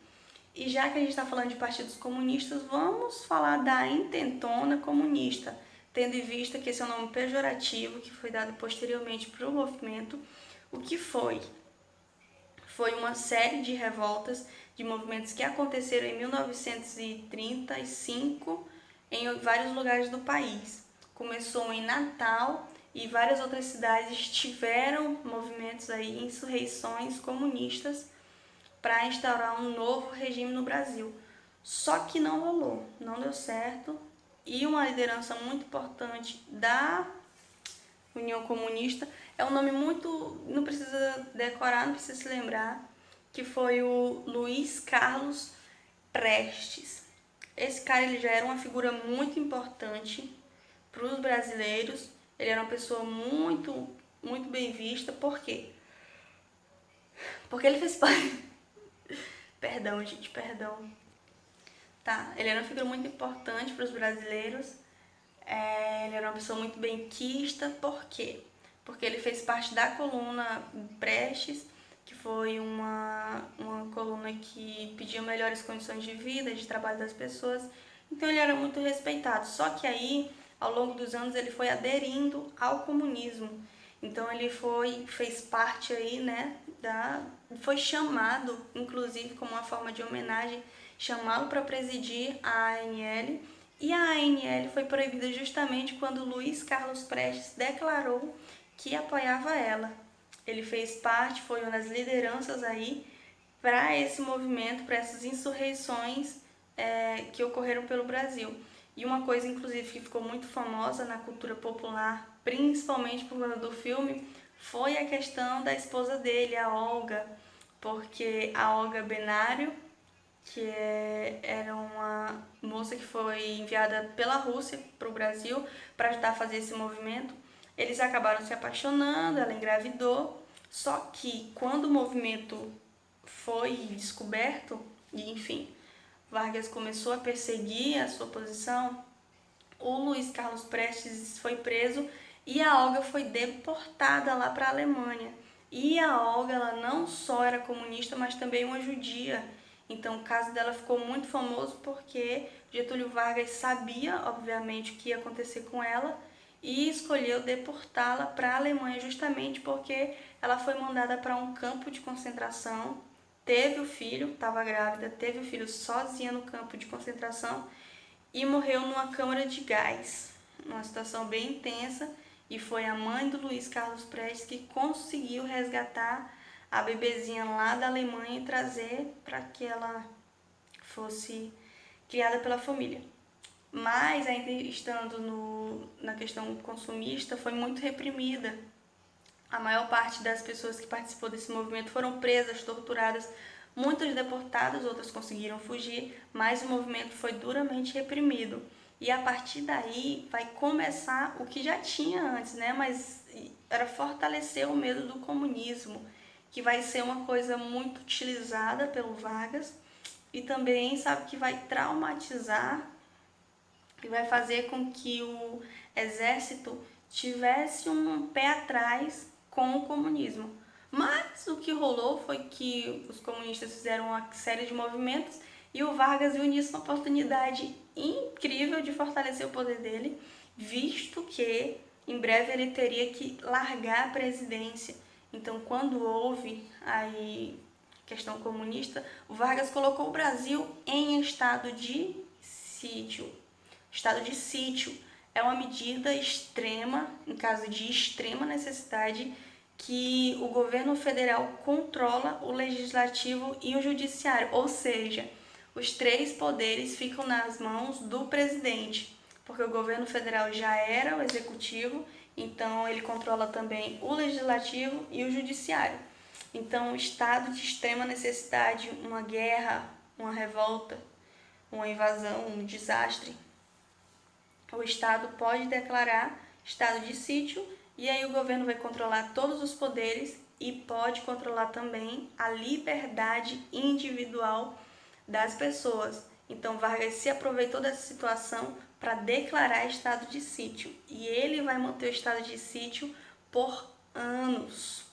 E já que a gente está falando de partidos comunistas, vamos falar da Intentona Comunista, tendo em vista que esse é um nome pejorativo que foi dado posteriormente para o movimento. O que foi? Foi uma série de revoltas, de movimentos que aconteceram em 1935 em vários lugares do país. Começou em Natal e várias outras cidades tiveram movimentos aí, insurreições comunistas para instaurar um novo regime no Brasil. Só que não rolou, não deu certo. E uma liderança muito importante da União Comunista é um nome muito, não precisa decorar, não precisa se lembrar, que foi o Luiz Carlos Prestes. Esse cara ele já era uma figura muito importante para os brasileiros. Ele era uma pessoa muito bem vista. Por quê? Porque ele fez parte... Perdão, gente, perdão. Tá, ele era uma figura muito importante para os brasileiros. Ele era uma pessoa muito benquista. Por quê? Porque ele fez parte da coluna Prestes, que foi uma coluna que pedia melhores condições de vida, de trabalho das pessoas. Então ele era muito respeitado. Só que aí, ao longo dos anos, ele foi aderindo ao comunismo. Então ele fez parte aí, né, foi chamado, inclusive como uma forma de homenagem, chamá-lo para presidir a ANL. E a ANL foi proibida justamente quando Luiz Carlos Prestes declarou que apoiava ela. Ele fez parte, foi uma das lideranças aí para esse movimento, para essas insurreições que ocorreram pelo Brasil. E uma coisa, inclusive, que ficou muito famosa na cultura popular, principalmente por conta do filme, foi a questão da esposa dele, a Olga, porque a Olga Benário, que era uma moça que foi enviada pela Rússia para o Brasil para ajudar a fazer esse movimento, eles acabaram se apaixonando, ela engravidou, só que quando o movimento foi descoberto, e enfim, Vargas começou a perseguir a sua posição, o Luiz Carlos Prestes foi preso e a Olga foi deportada lá para a Alemanha. E a Olga, ela não só era comunista, mas também uma judia. Então o caso dela ficou muito famoso porque Getúlio Vargas sabia, obviamente, o que ia acontecer com ela e escolheu deportá-la para a Alemanha justamente porque ela foi mandada para um campo de concentração, teve o filho, estava grávida, teve o filho sozinha no campo de concentração e morreu numa câmara de gás, uma situação bem intensa, e foi a mãe do Luiz Carlos Prestes que conseguiu resgatar a bebezinha lá da Alemanha e trazer para que ela fosse criada pela família. Mas, ainda estando na questão consumista, foi muito reprimida. A maior parte das pessoas que participou desse movimento foram presas, torturadas, muitas deportadas, outras conseguiram fugir, mas o movimento foi duramente reprimido. E a partir daí vai começar o que já tinha antes, né? Mas era fortalecer o medo do comunismo, que vai ser uma coisa muito utilizada pelo Vargas e também sabe que vai traumatizar e vai fazer com que o exército tivesse um pé atrás com o comunismo. Mas o que rolou foi que os comunistas fizeram uma série de movimentos E o Vargas viu nisso uma oportunidade incrível de fortalecer o poder dele, visto que em breve ele teria que largar a presidência. Então, quando houve aí questão comunista, o Vargas colocou o Brasil em estado de sítio. Estado de sítio é uma medida extrema, em caso de extrema necessidade, que o governo federal controla o legislativo e o judiciário, ou seja, os três poderes ficam nas mãos do presidente, porque o governo federal já era o executivo, então ele controla também o legislativo e o judiciário. Então, estado de extrema necessidade, uma guerra, uma revolta, uma invasão, um desastre, o estado pode declarar estado de sítio e aí o governo vai controlar todos os poderes e pode controlar também a liberdade individual das pessoas. Então Vargas se aproveitou dessa situação para declarar estado de sítio e ele vai manter o estado de sítio por anos,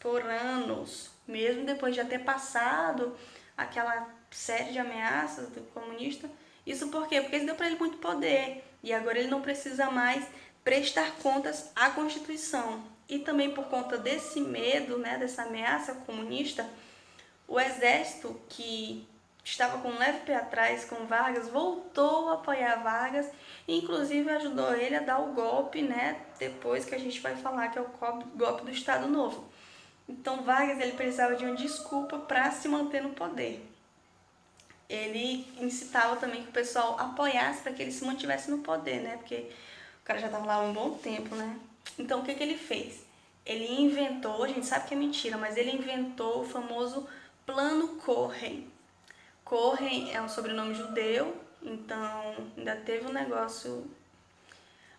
mesmo depois de já ter passado aquela série de ameaças do comunista. Isso por quê? Porque isso deu para ele muito poder e agora ele não precisa mais prestar contas à Constituição. E também por conta desse medo, né, dessa ameaça comunista, o exército, que estava com um leve pé atrás com Vargas, voltou a apoiar Vargas e inclusive ajudou ele a dar o golpe, né, depois que a gente vai falar que é o golpe do Estado Novo. Então Vargas ele precisava de uma desculpa para se manter no poder. Ele incitava também que o pessoal apoiasse para que ele se mantivesse no poder, né? Porque o cara já estava lá há um bom tempo, né? Então o que ele fez? Ele inventou, a gente sabe que é mentira, mas ele inventou o famoso Plano Cohen. Cohen é um sobrenome judeu, então ainda teve um negócio,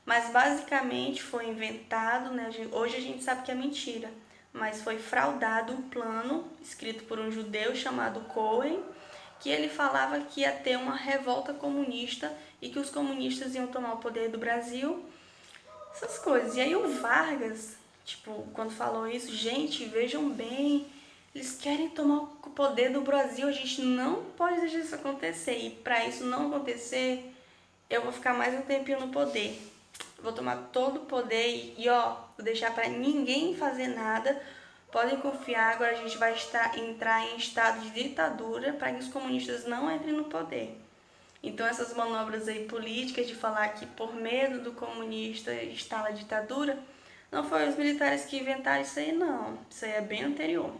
mas basicamente foi inventado, né? Hoje a gente sabe que é mentira, mas foi fraudado um plano escrito por um judeu chamado Cohen, que ele falava que ia ter uma revolta comunista e que os comunistas iam tomar o poder do Brasil, essas coisas. E aí o Vargas, tipo, quando falou isso, gente, vejam bem, eles querem tomar o poder do Brasil, a gente não pode deixar isso acontecer. E para isso não acontecer, eu vou ficar mais um tempinho no poder. Vou tomar todo o poder e ó, vou deixar para ninguém fazer nada. Podem confiar, agora a gente vai entrar em estado de ditadura para que os comunistas não entrem no poder. Então essas manobras aí políticas de falar que por medo do comunista instala a ditadura, não foram os militares que inventaram isso aí não, isso aí é bem anterior.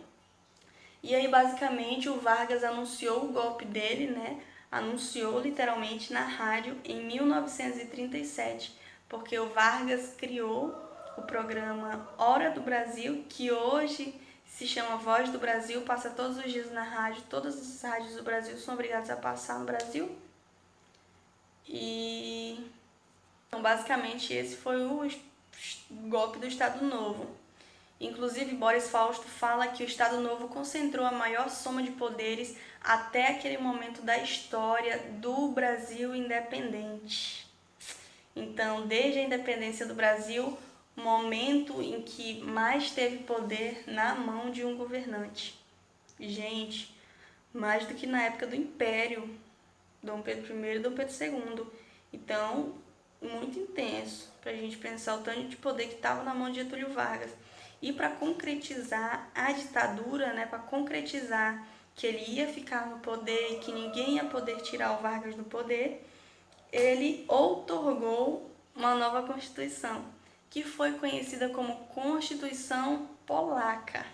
E aí basicamente o Vargas anunciou o golpe dele, né? Anunciou literalmente na rádio em 1937, porque o Vargas criou o programa Hora do Brasil, que hoje se chama Voz do Brasil, passa todos os dias na rádio, todas as rádios do Brasil são obrigadas a passar no Brasil. E então, basicamente esse foi o golpe do Estado Novo. Inclusive, Boris Fausto fala que o Estado Novo concentrou a maior soma de poderes até aquele momento da história do Brasil independente. Então, desde a independência do Brasil, o momento em que mais teve poder na mão de um governante. Gente, mais do que na época do Império, Dom Pedro I e Dom Pedro II. Então, muito intenso para a gente pensar o tanto de poder que estava na mão de Getúlio Vargas. E para concretizar a ditadura, né, para concretizar que ele ia ficar no poder e que ninguém ia poder tirar o Vargas do poder, ele outorgou uma nova Constituição, que foi conhecida como Constituição Polaca.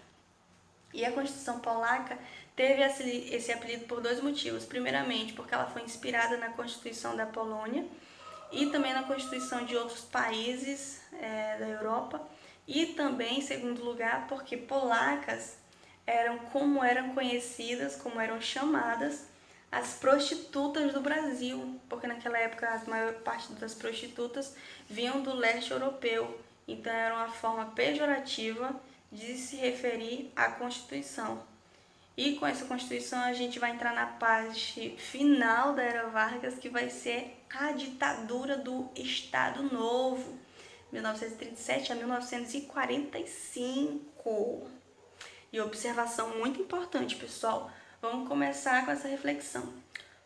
E a Constituição Polaca teve esse apelido por dois motivos. Primeiramente, porque ela foi inspirada na Constituição da Polônia e também na Constituição de outros países da Europa. E também, em segundo lugar, porque polacas eram conhecidas, como eram chamadas, as prostitutas do Brasil, porque naquela época a maior parte das prostitutas vinham do leste europeu, então era uma forma pejorativa de se referir à Constituição. E com essa Constituição a gente vai entrar na parte final da Era Vargas, que vai ser a ditadura do Estado Novo, 1937 a 1945. E observação muito importante, pessoal. Vamos começar com essa reflexão.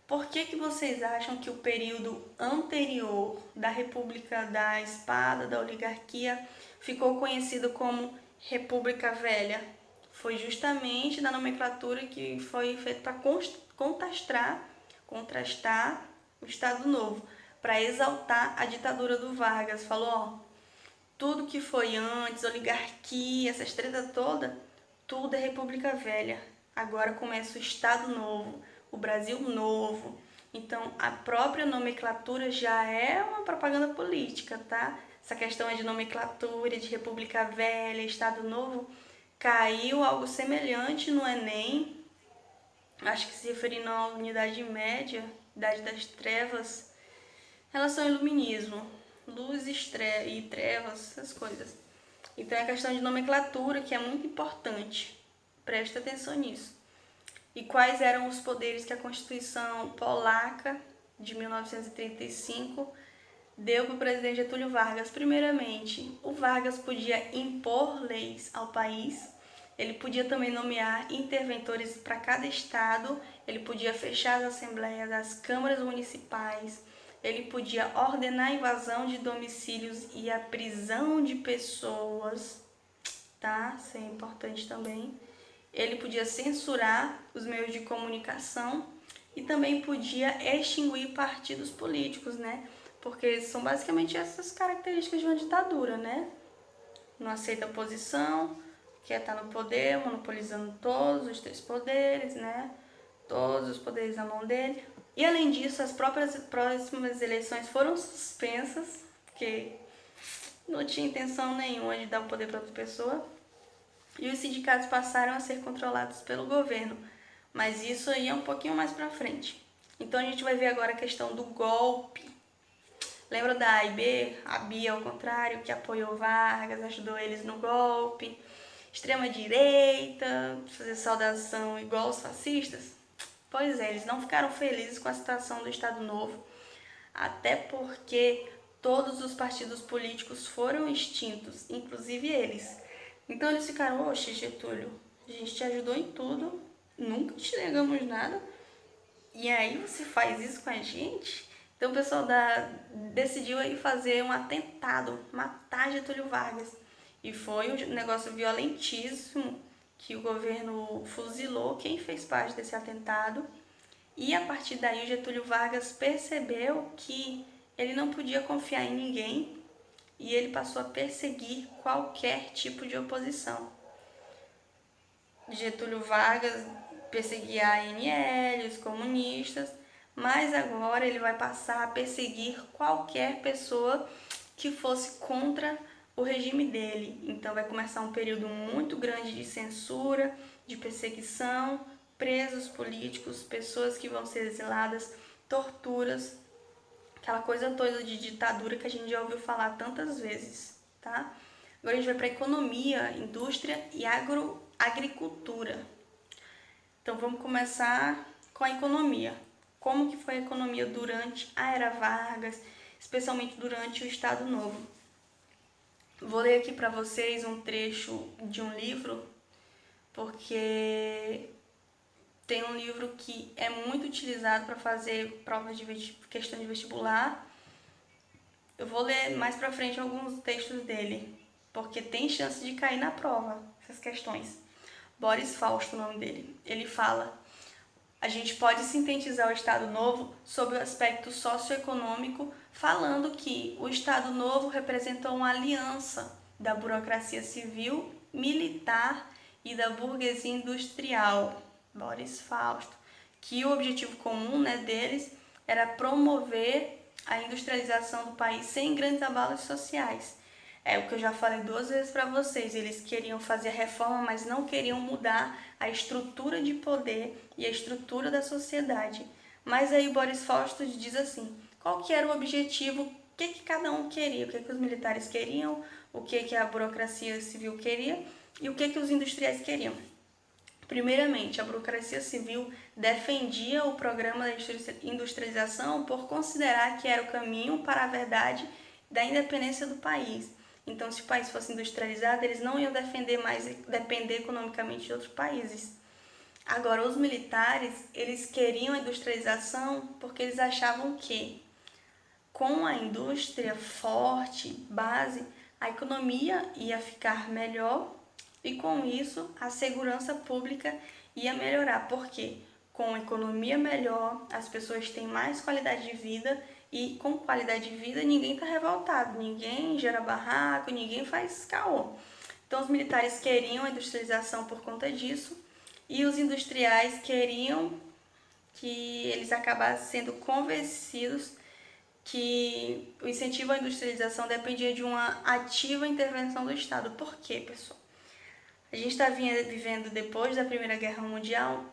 Por que vocês acham que o período anterior da República da Espada, da oligarquia, ficou conhecido como República Velha? Foi justamente da nomenclatura que foi feita para contrastar o Estado Novo, para exaltar a ditadura do Vargas. Falou, ó, tudo que foi antes, oligarquia, essas tretas todas, tudo é República Velha. Agora começa o Estado Novo, o Brasil Novo. Então, a própria nomenclatura já é uma propaganda política, tá? Essa questão é de nomenclatura, de República Velha, Estado Novo, caiu algo semelhante no Enem, acho que se referindo à unidade média, Idade das Trevas, relação ao iluminismo, luz e trevas, essas coisas. Então é a questão de nomenclatura que é muito importante, presta atenção nisso. E quais eram os poderes que a Constituição Polaca de 1935 deu para o presidente Getúlio Vargas? Primeiramente, o Vargas podia impor leis ao país, ele podia também nomear interventores para cada estado, ele podia fechar as assembleias, as câmaras municipais, ele podia ordenar a invasão de domicílios e a prisão de pessoas, tá? Isso é importante também. Ele podia censurar os meios de comunicação e também podia extinguir partidos políticos, né? Porque são basicamente essas características de uma ditadura, né? Não aceita oposição, quer estar no poder, monopolizando todos os três poderes, né? Todos os poderes na mão dele. E além disso, as próximas eleições foram suspensas, porque não tinha intenção nenhuma de dar o poder para outra pessoa. E os sindicatos passaram a ser controlados pelo governo, mas isso aí é um pouquinho mais pra frente. Então a gente vai ver agora a questão do golpe. Lembra da AIB? A Bia, ao contrário, que apoiou Vargas, ajudou eles no golpe. Extrema direita, fazer saudação igual os fascistas. Pois é, eles não ficaram felizes com a situação do Estado Novo, até porque todos os partidos políticos foram extintos, inclusive eles. Então eles ficaram, oxe, Getúlio, a gente te ajudou em tudo, nunca te negamos nada, e aí você faz isso com a gente? Então o pessoal decidiu aí fazer um atentado, matar Getúlio Vargas. E foi um negócio violentíssimo, que o governo fuzilou quem fez parte desse atentado. E a partir daí o Getúlio Vargas percebeu que ele não podia confiar em ninguém, e ele passou a perseguir qualquer tipo de oposição. Getúlio Vargas perseguia a ANL, os comunistas, mas agora ele vai passar a perseguir qualquer pessoa que fosse contra o regime dele. Então vai começar um período muito grande de censura, de perseguição, presos políticos, pessoas que vão ser exiladas, torturas, aquela coisa toda de ditadura que a gente já ouviu falar tantas vezes, tá? Agora a gente vai para economia, indústria e agricultura. Então vamos começar com a economia. Como que foi a economia durante a Era Vargas, especialmente durante o Estado Novo? Vou ler aqui para vocês um trecho de um livro, porque tem um livro que é muito utilizado para fazer provas de questão de vestibular. Eu vou ler mais para frente alguns textos dele, porque tem chance de cair na prova essas questões. Boris Fausto, o nome dele. Ele fala: a gente pode sintetizar o Estado Novo sob o aspecto socioeconômico, falando que o Estado Novo representou uma aliança da burocracia civil, militar e da burguesia industrial. Boris Fausto, que o objetivo comum, deles era promover a industrialização do país sem grandes abalos sociais. É o que eu já falei 2 vezes para vocês, eles queriam fazer a reforma, mas não queriam mudar a estrutura de poder e a estrutura da sociedade. Mas aí Boris Fausto diz assim, qual que era o objetivo, o que cada um queria, o que os militares queriam, o que a burocracia civil queria e o que os industriais queriam. Primeiramente, a burocracia civil defendia o programa da industrialização por considerar que era o caminho para a verdade da independência do país. Então, se o país fosse industrializado, eles não iam depender economicamente de outros países. Agora, os militares, eles queriam a industrialização porque eles achavam que com a indústria forte, base, a economia ia ficar melhor e com isso a segurança pública ia melhorar. Por quê? Com a economia melhor, as pessoas têm mais qualidade de vida e com qualidade de vida ninguém está revoltado, ninguém gera barraco, ninguém faz caô. Então os militares queriam a industrialização por conta disso e os industriais queriam que eles acabassem sendo convencidos que o incentivo à industrialização dependia de uma ativa intervenção do Estado. Por quê, pessoal? A gente está vivendo, depois da Primeira Guerra Mundial,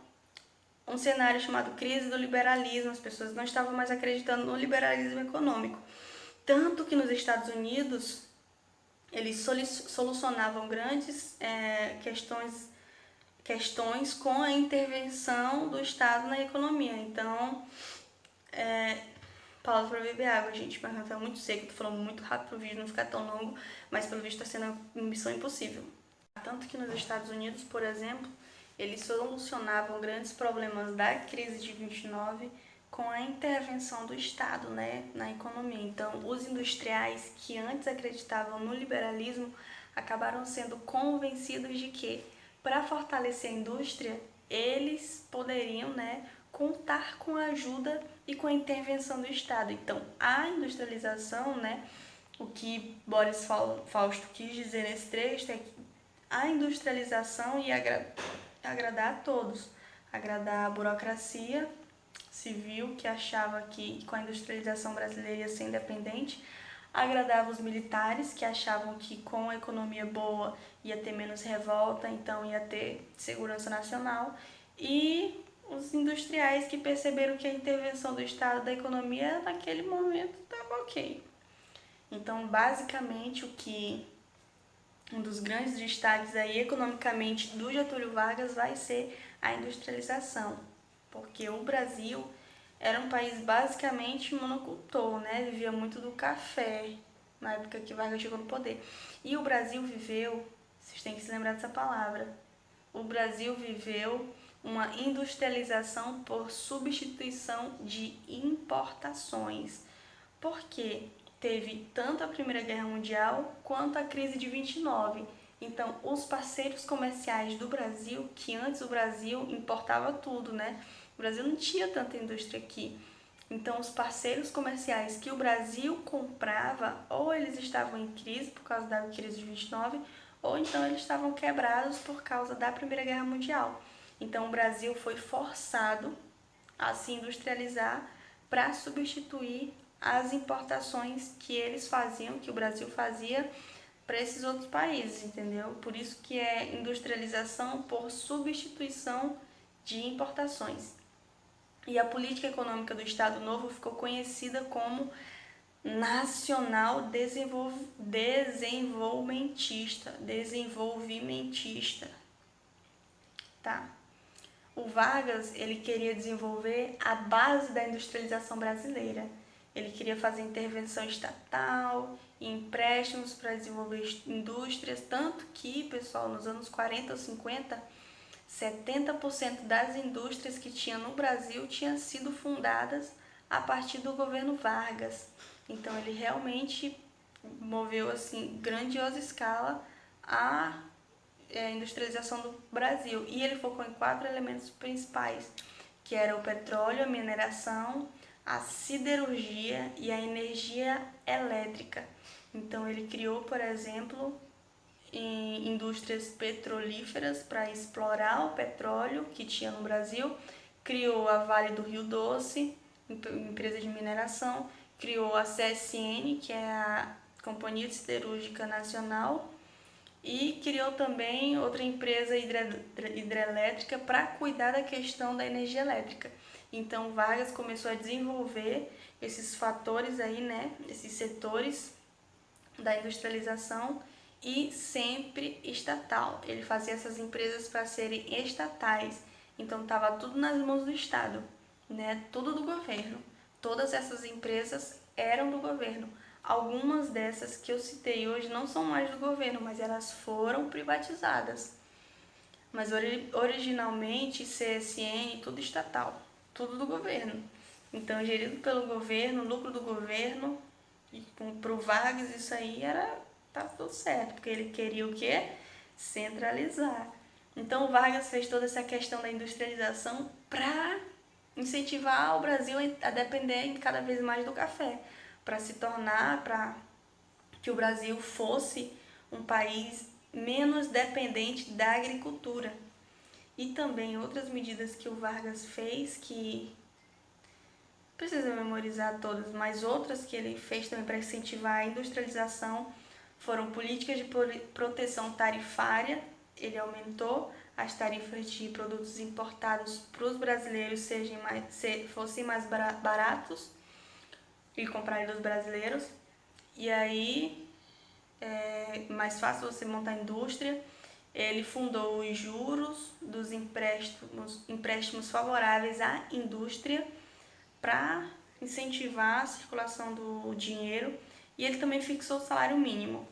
um cenário chamado crise do liberalismo. As pessoas não estavam mais acreditando no liberalismo econômico. Tanto que nos Estados Unidos, eles solucionavam grandes questões com a intervenção do Estado na economia. Então, pausa para beber água, gente. Minha garganta tá muito seca, tô falando muito rápido pro vídeo não ficar tão longo, mas pelo visto tá sendo uma missão impossível. Tanto que nos Estados Unidos, por exemplo, eles solucionavam grandes problemas da crise de 29 com a intervenção do Estado, né, na economia. Então, os industriais que antes acreditavam no liberalismo acabaram sendo convencidos de que, para fortalecer a indústria, eles poderiam, né, contar com a ajuda e com a intervenção do Estado. Então, a industrialização, né, o que Boris Fausto quis dizer nesse trecho é que a industrialização ia agradar a todos, agradar a burocracia civil, que achava que com a industrialização brasileira ia ser independente, agradava os militares, que achavam que com a economia boa ia ter menos revolta, então ia ter segurança nacional, e os industriais, que perceberam que a intervenção do Estado da economia naquele momento estava ok. Então, basicamente, um dos grandes destaques aí economicamente do Getúlio Vargas vai ser a industrialização, porque o Brasil era um país basicamente monocultor, né? Vivia muito do café na época que Vargas chegou no poder. E o Brasil viveu, vocês têm que se lembrar dessa palavra, o Brasil viveu uma industrialização por substituição de importações. Por quê? Teve tanto a Primeira Guerra Mundial quanto a crise de 29. Então, os parceiros comerciais do Brasil, que antes o Brasil importava tudo, né? O Brasil não tinha tanta indústria aqui. Então, os parceiros comerciais que o Brasil comprava, ou eles estavam em crise por causa da crise de 29, ou então eles estavam quebrados por causa da Primeira Guerra Mundial. Então, o Brasil foi forçado a se industrializar para substituir as importações que eles faziam, que o Brasil fazia para esses outros países, entendeu? Por isso que é industrialização por substituição de importações. E a política econômica do Estado Novo ficou conhecida como nacional desenvolvimentista, tá? O Vargas, ele queria desenvolver a base da industrialização brasileira. Ele queria fazer intervenção estatal, empréstimos para desenvolver indústrias, tanto que, pessoal, nos anos 40 ou 50, 70% das indústrias que tinha no Brasil tinham sido fundadas a partir do governo Vargas. Então, ele realmente moveu, assim, grandiosa escala a industrialização do Brasil. E ele focou em 4 elementos principais, que era o petróleo, a mineração, a siderurgia e a energia elétrica. Então, ele criou, por exemplo, indústrias petrolíferas para explorar o petróleo que tinha no Brasil, criou a Vale do Rio Doce, empresa de mineração, criou a CSN, que é a Companhia Siderúrgica Nacional, e criou também outra empresa hidrelétrica para cuidar da questão da energia elétrica. Então, Vargas começou a desenvolver esses fatores aí, né, esses setores da industrialização, e sempre estatal. Ele fazia essas empresas para serem estatais. Então, estava tudo nas mãos do Estado, né, tudo do governo. Todas essas empresas eram do governo. Algumas dessas que eu citei hoje não são mais do governo, mas elas foram privatizadas. mas originalmente CSN, tudo estatal, tudo do governo. Então, gerido pelo governo, lucro do governo, e pro Vargas isso aí tá tudo certo, porque ele queria o quê? Centralizar. Então, o Vargas fez toda essa questão da industrialização para incentivar o Brasil a depender cada vez mais do café, para que o Brasil fosse um país menos dependente da agricultura. E também outras medidas que o Vargas fez, que precisa memorizar todas, mas outras que ele fez também para incentivar a industrialização foram políticas de proteção tarifária. Ele aumentou as tarifas de produtos importados para os brasileiros fossem mais baratos e comprarem dos brasileiros. E aí é mais fácil você montar indústria. Ele fundou os juros dos empréstimos favoráveis à indústria para incentivar a circulação do dinheiro, e ele também fixou o salário mínimo.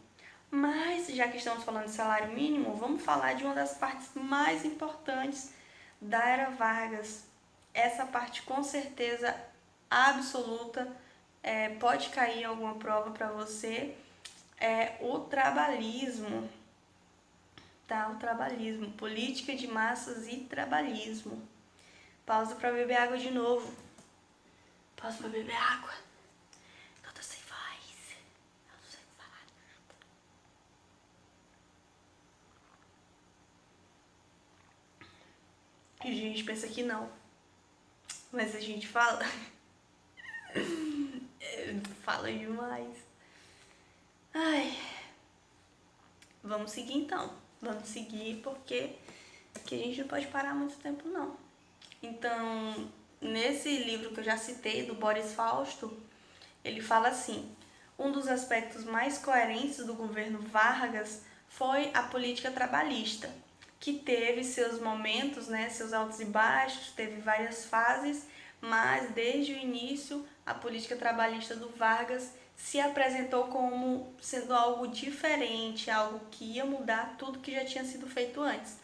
Mas, já que estamos falando de salário mínimo, vamos falar de uma das partes mais importantes da era Vargas. Essa parte, com certeza absoluta, pode cair em alguma prova para você, é o trabalhismo. Tá? O trabalhismo, política de massas e trabalhismo. Pausa para beber água de novo. Pausa para beber água. Eu tô sem voz. Eu não sei falar nada. E a gente pensa que não. Mas a gente fala. Fala demais. Ai. Vamos seguir então. Vamos seguir porque a gente não pode parar muito tempo não. Então, nesse livro que eu já citei, do Boris Fausto, ele fala assim: um dos aspectos mais coerentes do governo Vargas foi a política trabalhista, que teve seus momentos, né, seus altos e baixos, teve várias fases, mas desde o início a política trabalhista do Vargas se apresentou como sendo algo diferente, algo que ia mudar tudo que já tinha sido feito antes.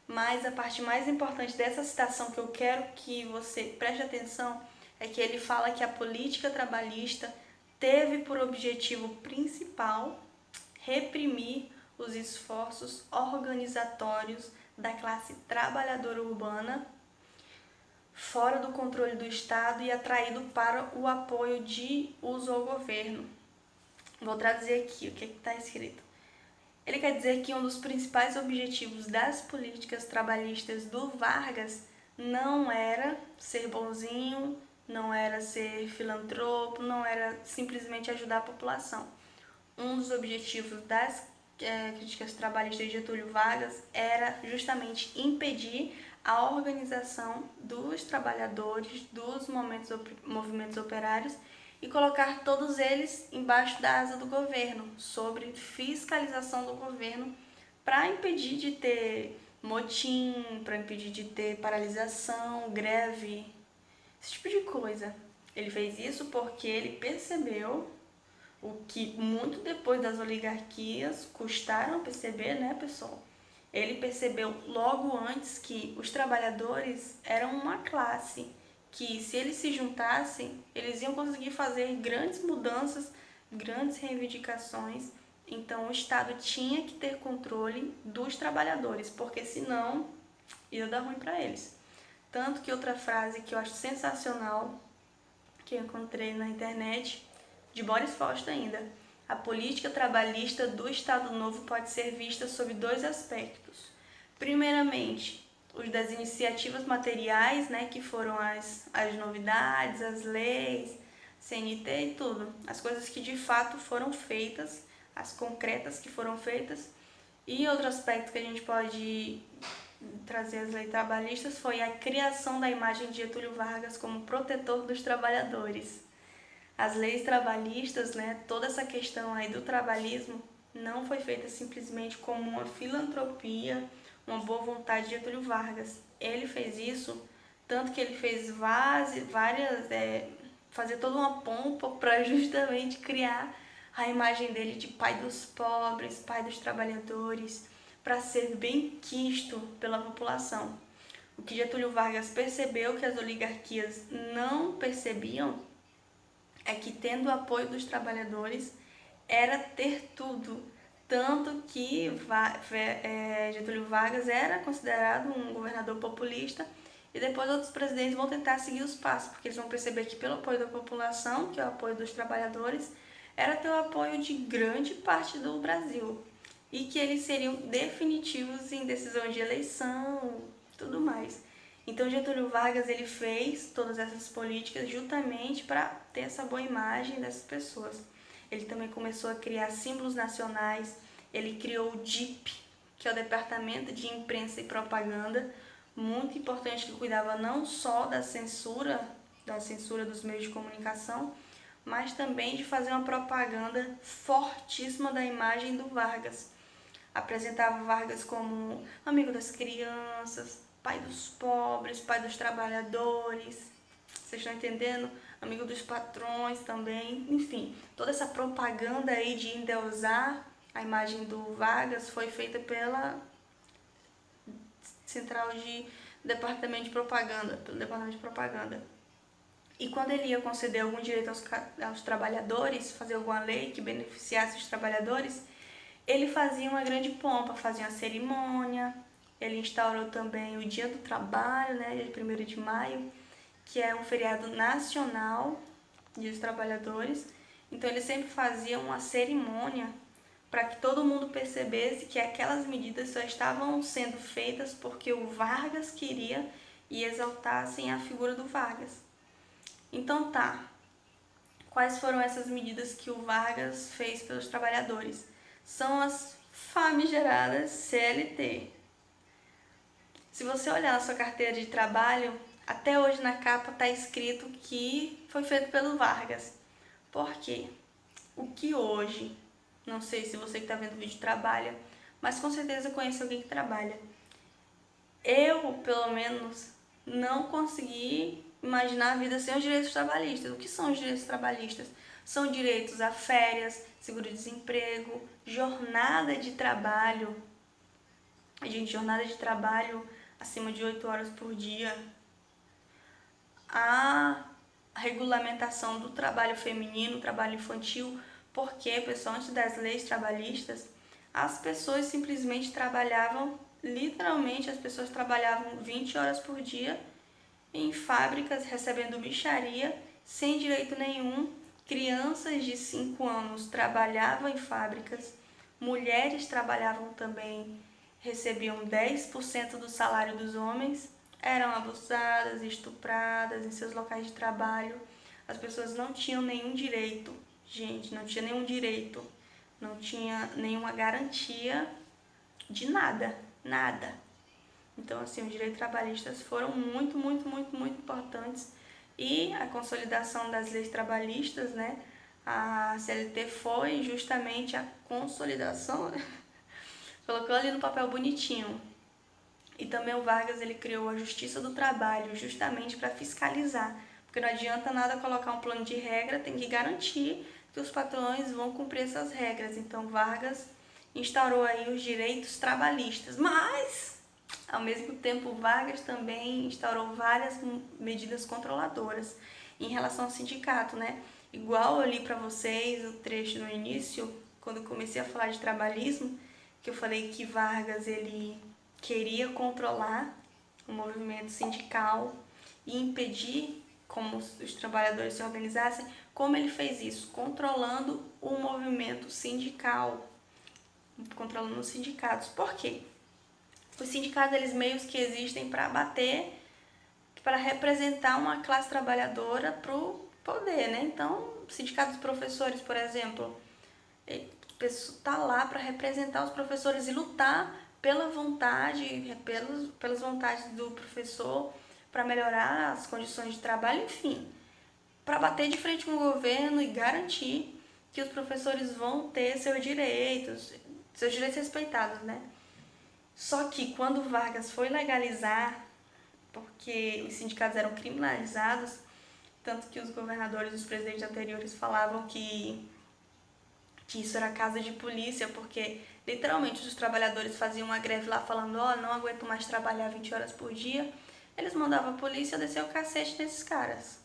Mas a parte mais importante dessa citação que eu quero que você preste atenção é que ele fala que a política trabalhista teve por objetivo principal reprimir os esforços organizatórios da classe trabalhadora urbana fora do controle do Estado e atraído para o apoio de uso ao governo. Vou traduzir aqui o que está escrito. Ele quer dizer que um dos principais objetivos das políticas trabalhistas do Vargas não era ser bonzinho, não era ser filantropo, não era simplesmente ajudar a população. Um dos objetivos das críticas trabalhistas de Getúlio Vargas era justamente impedir a organização dos trabalhadores, dos movimentos operários e colocar todos eles embaixo da asa do governo, sobre fiscalização do governo, para impedir de ter motim, para impedir de ter paralisação, greve, esse tipo de coisa. Ele fez isso porque ele percebeu o que muito depois das oligarquias custaram a perceber, né, pessoal? Ele percebeu logo antes que os trabalhadores eram uma classe que, se eles se juntassem, eles iam conseguir fazer grandes mudanças, grandes reivindicações. Então, o Estado tinha que ter controle dos trabalhadores, porque senão ia dar ruim para eles. Tanto que outra frase que eu acho sensacional, que eu encontrei na internet, de Boris Fausto ainda: a política trabalhista do Estado Novo pode ser vista sob dois aspectos. Primeiramente, os das iniciativas materiais, né, que foram as novidades, as leis, CNT e tudo, as coisas que de fato foram feitas, as concretas que foram feitas. E outro aspecto que a gente pode trazer as leis trabalhistas foi a criação da imagem de Getúlio Vargas como protetor dos trabalhadores. As leis trabalhistas, né, toda essa questão aí do trabalhismo não foi feita simplesmente como uma filantropia, uma boa vontade de Getúlio Vargas. Ele fez isso, tanto que ele fez fazer toda uma pompa para justamente criar a imagem dele de pai dos pobres, pai dos trabalhadores, para ser bem quisto pela população. O que Getúlio Vargas percebeu que as oligarquias não percebiam é que, tendo o apoio dos trabalhadores, era ter tudo. Tanto que Getúlio Vargas era considerado um governador populista, e depois outros presidentes vão tentar seguir os passos, porque eles vão perceber que, pelo apoio da população, que é o apoio dos trabalhadores, era ter o apoio de grande parte do Brasil, e que eles seriam definitivos em decisão de eleição, tudo mais. Então Getúlio Vargas ele fez todas essas políticas justamente para ter essa boa imagem dessas pessoas. Ele também começou a criar símbolos nacionais, ele criou o DIP, que é o Departamento de Imprensa e Propaganda, muito importante, que cuidava não só da censura dos meios de comunicação, mas também de fazer uma propaganda fortíssima da imagem do Vargas. Apresentava Vargas como amigo das crianças, pai dos pobres, pai dos trabalhadores, vocês estão entendendo? Amigo dos patrões também, enfim, toda essa propaganda aí de endeusar a imagem do Vargas foi feita pela Central de Departamento de Propaganda, pelo Departamento de Propaganda. E quando ele ia conceder algum direito aos trabalhadores, fazer alguma lei que beneficiasse os trabalhadores, ele fazia uma grande pompa, fazia uma cerimônia. Ele instaurou também o Dia do Trabalho, né, dia 1º de maio, que é um feriado nacional dos trabalhadores. Então ele sempre fazia uma cerimônia para que todo mundo percebesse que aquelas medidas só estavam sendo feitas porque o Vargas queria e exaltassem a figura do Vargas. Então tá, quais foram essas medidas que o Vargas fez pelos trabalhadores? São as famigeradas CLT. Se você olhar na sua carteira de trabalho, até hoje na capa está escrito que foi feito pelo Vargas. Por quê? O que hoje, não sei se você que está vendo o vídeo trabalha, mas com certeza conhece alguém que trabalha. Eu, pelo menos, não consegui imaginar a vida sem os direitos trabalhistas. O que são os direitos trabalhistas? São direitos a férias, seguro-desemprego, jornada de trabalho. Gente, jornada de trabalho acima de 8 horas por dia. A regulamentação do trabalho feminino, trabalho infantil, porque, pessoal, antes das leis trabalhistas, as pessoas simplesmente trabalhavam, literalmente, as pessoas trabalhavam 20 horas por dia em fábricas, recebendo mixaria, sem direito nenhum. Crianças de 5 anos trabalhavam em fábricas, mulheres trabalhavam também, recebiam 10% do salário dos homens, eram abusadas, estupradas em seus locais de trabalho. As pessoas não tinham nenhum direito, gente, não tinha nenhum direito, não tinha nenhuma garantia de nada, nada. Então, assim, os direitos trabalhistas foram muito importantes. E a consolidação das leis trabalhistas, né? A CLT foi justamente a consolidação, né? Colocou ali no papel bonitinho. E também o Vargas ele criou a Justiça do Trabalho justamente para fiscalizar. Porque não adianta nada colocar um plano de regra, tem que garantir que os patrões vão cumprir essas regras. Então Vargas instaurou aí os direitos trabalhistas. Mas, ao mesmo tempo, Vargas também instaurou várias medidas controladoras em relação ao sindicato, né? Igual eu li para vocês o trecho no início, quando eu comecei a falar de trabalhismo, que eu falei que Vargas ele queria controlar o movimento sindical e impedir como os trabalhadores se organizassem. Como ele fez isso? Controlando o movimento sindical, controlando os sindicatos. Por quê? Os sindicatos, eles meio que existem para bater, para representar uma classe trabalhadora para o poder, né? Então, o sindicato dos professores, por exemplo, está lá para representar os professores e lutar pela vontade, pelas vontades do professor, para melhorar as condições de trabalho, enfim, para bater de frente com o governo e garantir que os professores vão ter seus direitos respeitados, né? Só que quando Vargas foi legalizar, porque os sindicatos eram criminalizados, tanto que os governadores e os presidentes anteriores falavam que que isso era casa de polícia, porque literalmente os trabalhadores faziam uma greve lá falando, não aguento mais trabalhar 20 horas por dia. Eles mandavam a polícia descer o cacete nesses caras.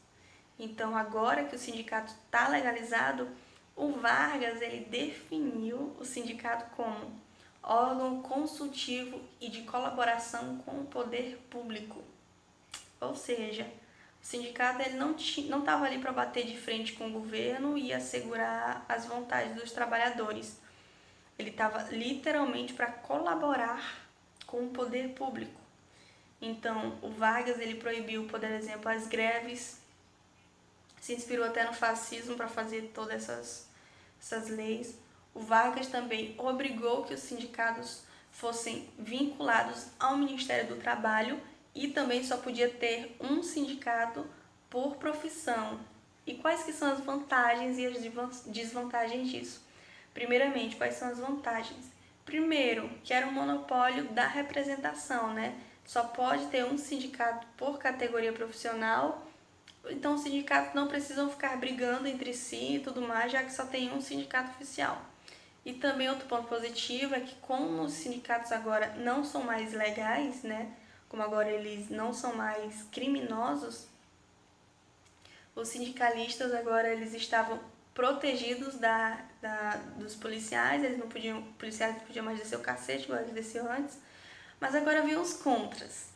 Então agora que o sindicato está legalizado, o Vargas ele definiu o sindicato como órgão consultivo e de colaboração com o poder público. Ou seja, o sindicato ele não estava ali para bater de frente com o governo e assegurar as vontades dos trabalhadores. Ele estava literalmente para colaborar com o poder público. Então, o Vargas ele proibiu, por exemplo, as greves, se inspirou até no fascismo para fazer todas essas leis. O Vargas também obrigou que os sindicatos fossem vinculados ao Ministério do Trabalho e também só podia ter um sindicato por profissão. E quais que são as vantagens e as desvantagens disso? Primeiramente, quais são as vantagens? Primeiro, que era um monopólio da representação, né? Só pode ter um sindicato por categoria profissional, então os sindicatos não precisam ficar brigando entre si e tudo mais, já que só tem um sindicato oficial. E também outro ponto positivo é que como os sindicatos agora não são mais legais, né? Como agora eles não são mais criminosos, os sindicalistas agora eles estavam protegidos dos policiais, policiais não podiam mais descer o cacete, igual eles desciam antes, mas agora vinham os contras.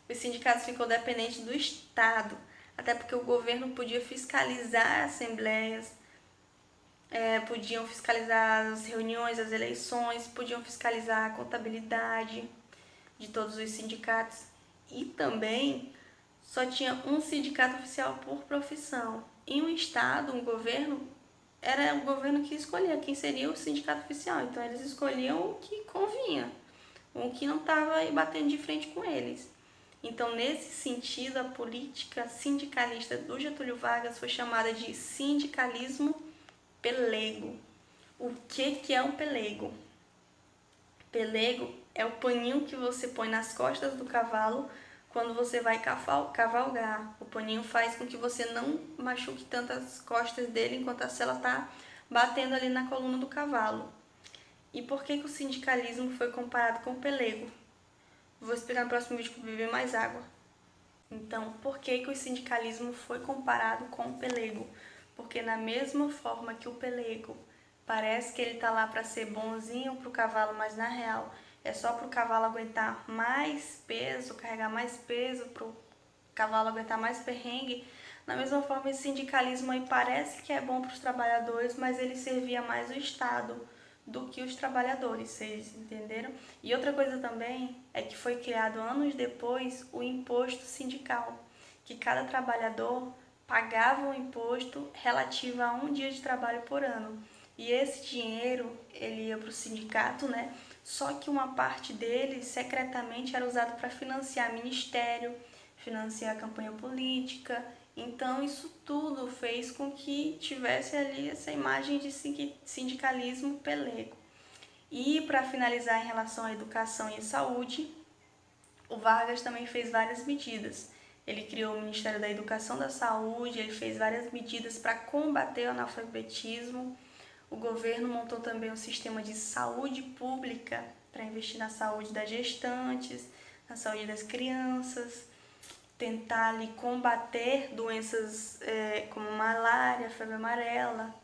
Os sindicatos ficou dependentes do Estado, até porque o governo podia fiscalizar assembleias, podiam fiscalizar as reuniões, as eleições, podiam fiscalizar a contabilidade de todos os sindicatos. E também só tinha um sindicato oficial por profissão. Em um estado, um governo, era o governo que escolhia quem seria o sindicato oficial. Então eles escolhiam o que convinha, o que não estava batendo de frente com eles. Então, nesse sentido, a política sindicalista do Getúlio Vargas foi chamada de sindicalismo pelego. O que é um pelego? Pelego é o paninho que você põe nas costas do cavalo quando você vai cavalgar. O paninho faz com que você não machuque tanto as costas dele enquanto a sela está batendo ali na coluna do cavalo. E por que o sindicalismo foi comparado com o pelego? Vou explicar no próximo vídeo para beber mais água. Então, por que o sindicalismo foi comparado com o pelego? Porque na mesma forma que o pelego parece que ele está lá para ser bonzinho para o cavalo, mas na real é só para o cavalo aguentar mais peso, carregar mais peso, para o cavalo aguentar mais perrengue. Da mesma forma, esse sindicalismo aí parece que é bom para os trabalhadores, mas ele servia mais o Estado do que os trabalhadores, vocês entenderam? E outra coisa também é que foi criado anos depois o imposto sindical, que cada trabalhador pagava um imposto relativo a um dia de trabalho por ano. E esse dinheiro, ele ia para o sindicato, né? Só que uma parte dele, secretamente, era usado para financiar ministério, financiar a campanha política. Então, isso tudo fez com que tivesse ali essa imagem de sindicalismo pelego. E, para finalizar, em relação à educação e à saúde, o Vargas também fez várias medidas. Ele criou o Ministério da Educação e da Saúde, ele fez várias medidas para combater o analfabetismo. O governo montou também um sistema de saúde pública para investir na saúde das gestantes, na saúde das crianças, tentar ali combater doenças como malária, febre amarela,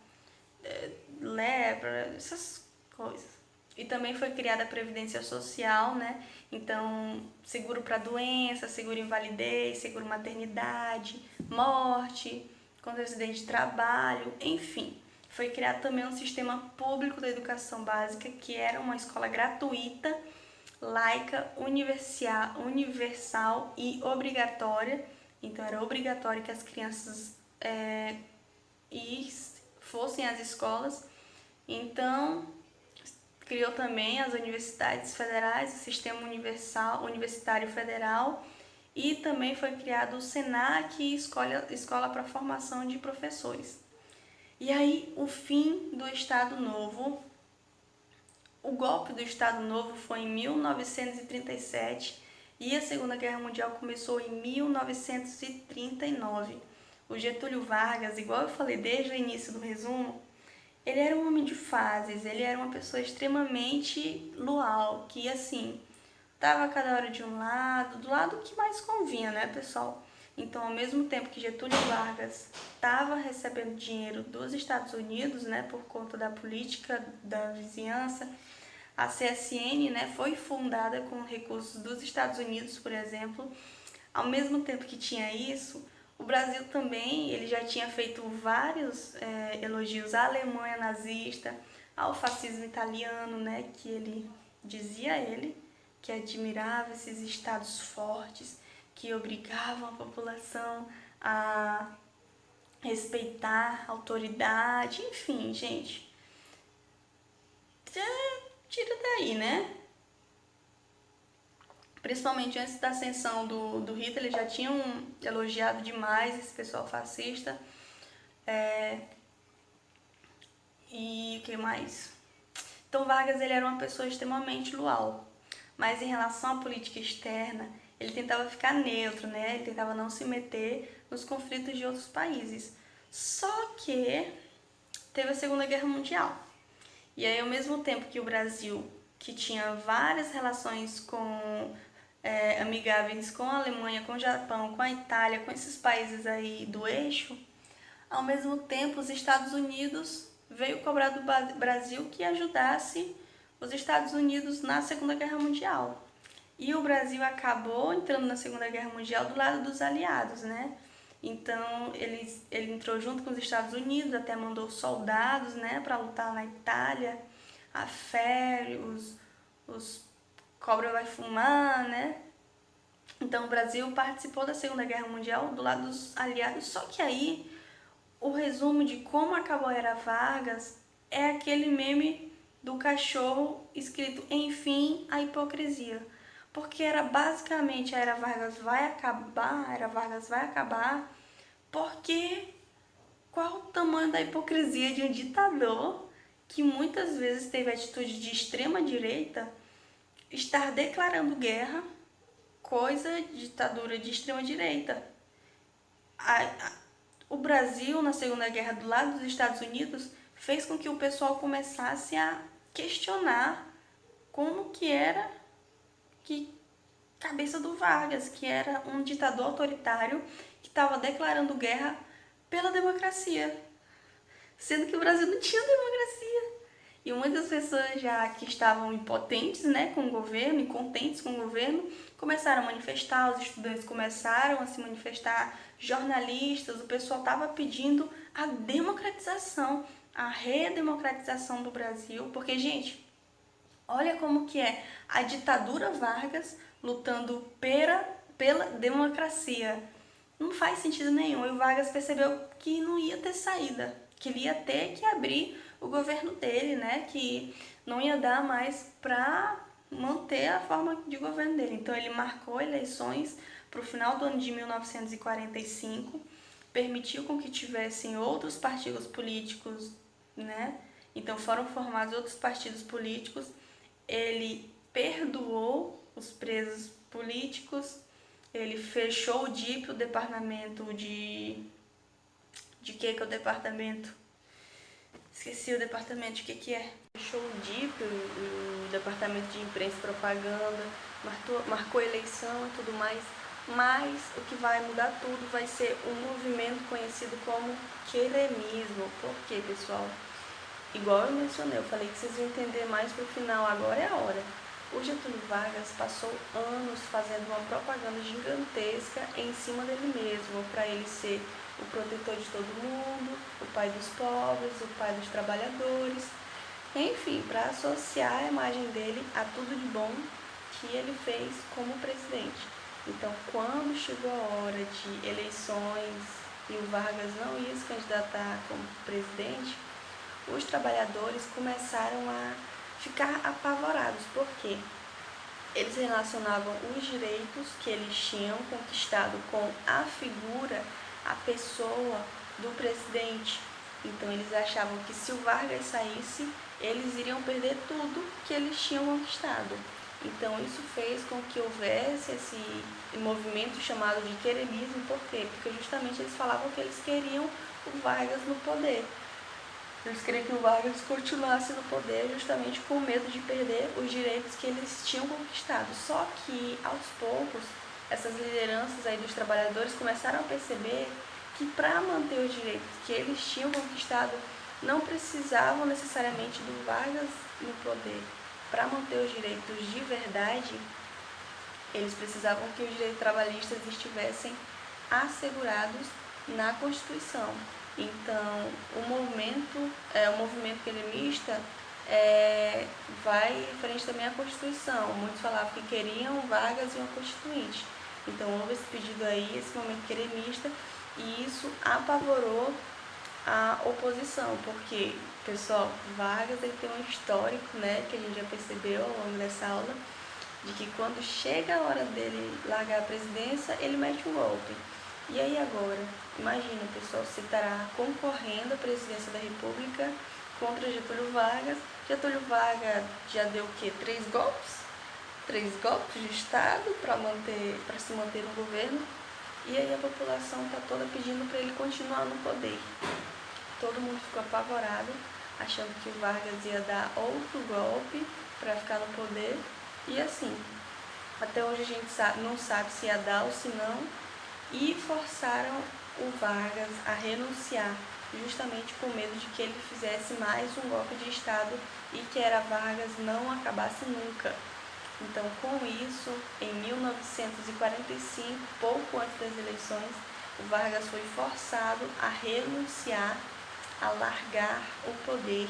lepra, essas coisas. E também foi criada a Previdência Social, né? Então, seguro para doença, seguro invalidez, seguro maternidade, morte, contra acidente de trabalho, enfim. Foi criado também um sistema público da educação básica, que era uma escola gratuita, laica, universal e obrigatória. Então, era obrigatório que as crianças fossem às escolas. Então, criou também as universidades federais, o Sistema Universitário Federal, e também foi criado o SENAC, Escola para a Formação de Professores. E aí, o fim do Estado Novo. O golpe do Estado Novo foi em 1937 e a Segunda Guerra Mundial começou em 1939. O Getúlio Vargas, igual eu falei desde o início do resumo, Ele era um homem de fases, ele era uma pessoa extremamente luau, que assim, tava cada hora de um lado, do lado que mais convinha, né, pessoal? Então, ao mesmo tempo que Getúlio Vargas estava recebendo dinheiro dos Estados Unidos, né, por conta da política da vizinhança, a CSN, né, foi fundada com recursos dos Estados Unidos, por exemplo. Ao mesmo tempo que tinha isso, o Brasil também ele já tinha feito vários elogios à Alemanha nazista, ao fascismo italiano, né, que ele dizia que admirava esses estados fortes que obrigavam a população a respeitar a autoridade, enfim, gente. Tira daí, né? Principalmente antes da ascensão do Hitler, eles já tinham elogiado demais esse pessoal fascista. E o que mais? Então Vargas ele era uma pessoa extremamente luau, mas em relação à política externa, ele tentava ficar neutro, né? Ele tentava não se meter nos conflitos de outros países. Só que teve a Segunda Guerra Mundial. E aí, ao mesmo tempo que o Brasil, que tinha várias relações amigáveis com a Alemanha, com o Japão, com a Itália, com esses países aí do eixo, ao mesmo tempo os Estados Unidos veio cobrar do Brasil que ajudasse os Estados Unidos na Segunda Guerra Mundial. E o Brasil acabou entrando na Segunda Guerra Mundial do lado dos aliados, né? Então ele entrou junto com os Estados Unidos, até mandou soldados, né, para lutar na Itália, a fé, os cobra vai fumar, né? Então o Brasil participou da Segunda Guerra Mundial do lado dos aliados, só que aí o resumo de como acabou a Era Vargas é aquele meme do cachorro escrito enfim a hipocrisia. Porque era basicamente a Era Vargas vai acabar, porque qual o tamanho da hipocrisia de um ditador que muitas vezes teve atitude de extrema direita estar declarando guerra, coisa de ditadura de extrema direita. O Brasil, na Segunda Guerra, do lado dos Estados Unidos, fez com que o pessoal começasse a questionar como que era que cabeça do Vargas, que era um ditador autoritário que estava declarando guerra pela democracia, sendo que o Brasil não tinha democracia. E muitas pessoas já que estavam impotentes, né, com o governo, incontentes com o governo, começaram a manifestar, os estudantes começaram a se manifestar, jornalistas, o pessoal estava pedindo a democratização, a redemocratização do Brasil, porque, gente, olha como que é a ditadura Vargas lutando pela democracia. Não faz sentido nenhum. E o Vargas percebeu que não ia ter saída, que ele ia ter que abrir o governo dele, né? Que não ia dar mais para manter a forma de governo dele. Então ele marcou eleições para o final do ano de 1945, permitiu com que tivessem outros partidos políticos, né? Então foram formados outros partidos políticos. Ele perdoou os presos políticos, ele fechou o DIP, o departamento de que é o departamento? Esqueci o departamento, de que é? Fechou o DIP, o departamento de imprensa e propaganda, marcou eleição e tudo mais, mas o que vai mudar tudo vai ser um movimento conhecido como queremismo. Por quê, pessoal? Igual eu mencionei, eu falei que vocês iam entender mais pro final, agora é a hora. O Getúlio Vargas passou anos fazendo uma propaganda gigantesca em cima dele mesmo, para ele ser o protetor de todo mundo, o pai dos pobres, o pai dos trabalhadores, enfim, para associar a imagem dele a tudo de bom que ele fez como presidente. Então, quando chegou a hora de eleições e o Vargas não ia se candidatar como presidente, os trabalhadores começaram a ficar apavorados, porque eles relacionavam os direitos que eles tinham conquistado com a figura, a pessoa do presidente. Então eles achavam que se o Vargas saísse, eles iriam perder tudo que eles tinham conquistado. Então isso fez com que houvesse esse movimento chamado de queremismo. Por quê? Porque justamente eles falavam que eles queriam o Vargas no poder. Eles queriam que o Vargas continuasse no poder justamente com medo de perder os direitos que eles tinham conquistado. Só que, aos poucos, essas lideranças aí dos trabalhadores começaram a perceber que para manter os direitos que eles tinham conquistado, não precisavam necessariamente do Vargas no poder. Para manter os direitos de verdade, eles precisavam que os direitos trabalhistas estivessem assegurados na Constituição. Então, o movimento gremista vai referente também à Constituição. Muitos falavam que queriam Vargas e uma Constituinte. Então, houve esse pedido aí, esse movimento gremista, e isso apavorou a oposição, porque, pessoal, Vargas ele tem um histórico, né, que a gente já percebeu ao longo dessa aula, de que quando chega a hora dele largar a presidência, ele mete um golpe. E aí agora, imagina, pessoal, você estará concorrendo à presidência da República contra Getúlio Vargas. Getúlio Vargas já deu o quê? 3 golpes? 3 golpes de Estado para se manter no governo. E aí a população está toda pedindo para ele continuar no poder. Todo mundo ficou apavorado, achando que o Vargas ia dar outro golpe para ficar no poder. E assim, até hoje a gente não sabe se ia dar ou se não, e forçaram o Vargas a renunciar, justamente com medo de que ele fizesse mais um golpe de Estado e que Era Vargas não acabasse nunca. Então, com isso, em 1945, pouco antes das eleições, o Vargas foi forçado a renunciar, a largar o poder.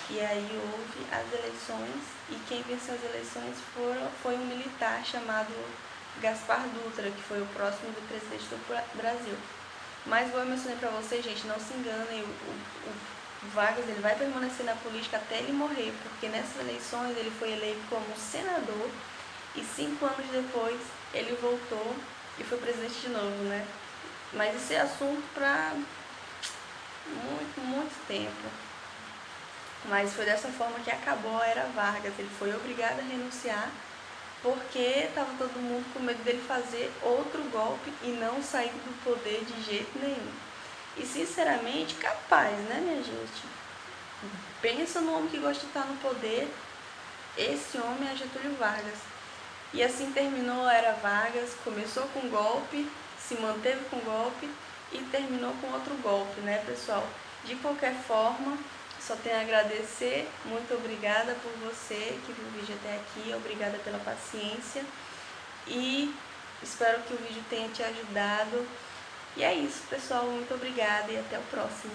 E aí houve as eleições, e quem venceu as eleições foi um militar chamado Gaspar Dutra, que foi o próximo do presidente do Brasil. Mas, como eu mencionei para vocês, gente, não se enganem, o Vargas ele vai permanecer na política até ele morrer, porque nessas eleições ele foi eleito como senador, e 5 anos depois ele voltou e foi presidente de novo, né? Mas esse é assunto para muito, muito tempo. Mas foi dessa forma que acabou a Era Vargas. Ele foi obrigado a renunciar porque estava todo mundo com medo dele fazer outro golpe e não sair do poder de jeito nenhum. E sinceramente, capaz, né, minha gente? Pensa no homem que gosta de estar no poder. Esse homem é Getúlio Vargas. E assim terminou a Era Vargas. Começou com golpe, se manteve com golpe e terminou com outro golpe, né, pessoal? De qualquer forma, só tenho a agradecer. Muito obrigada por você que viu o vídeo até aqui. Obrigada pela paciência. E espero que o vídeo tenha te ajudado. E é isso, pessoal. Muito obrigada e até o próximo.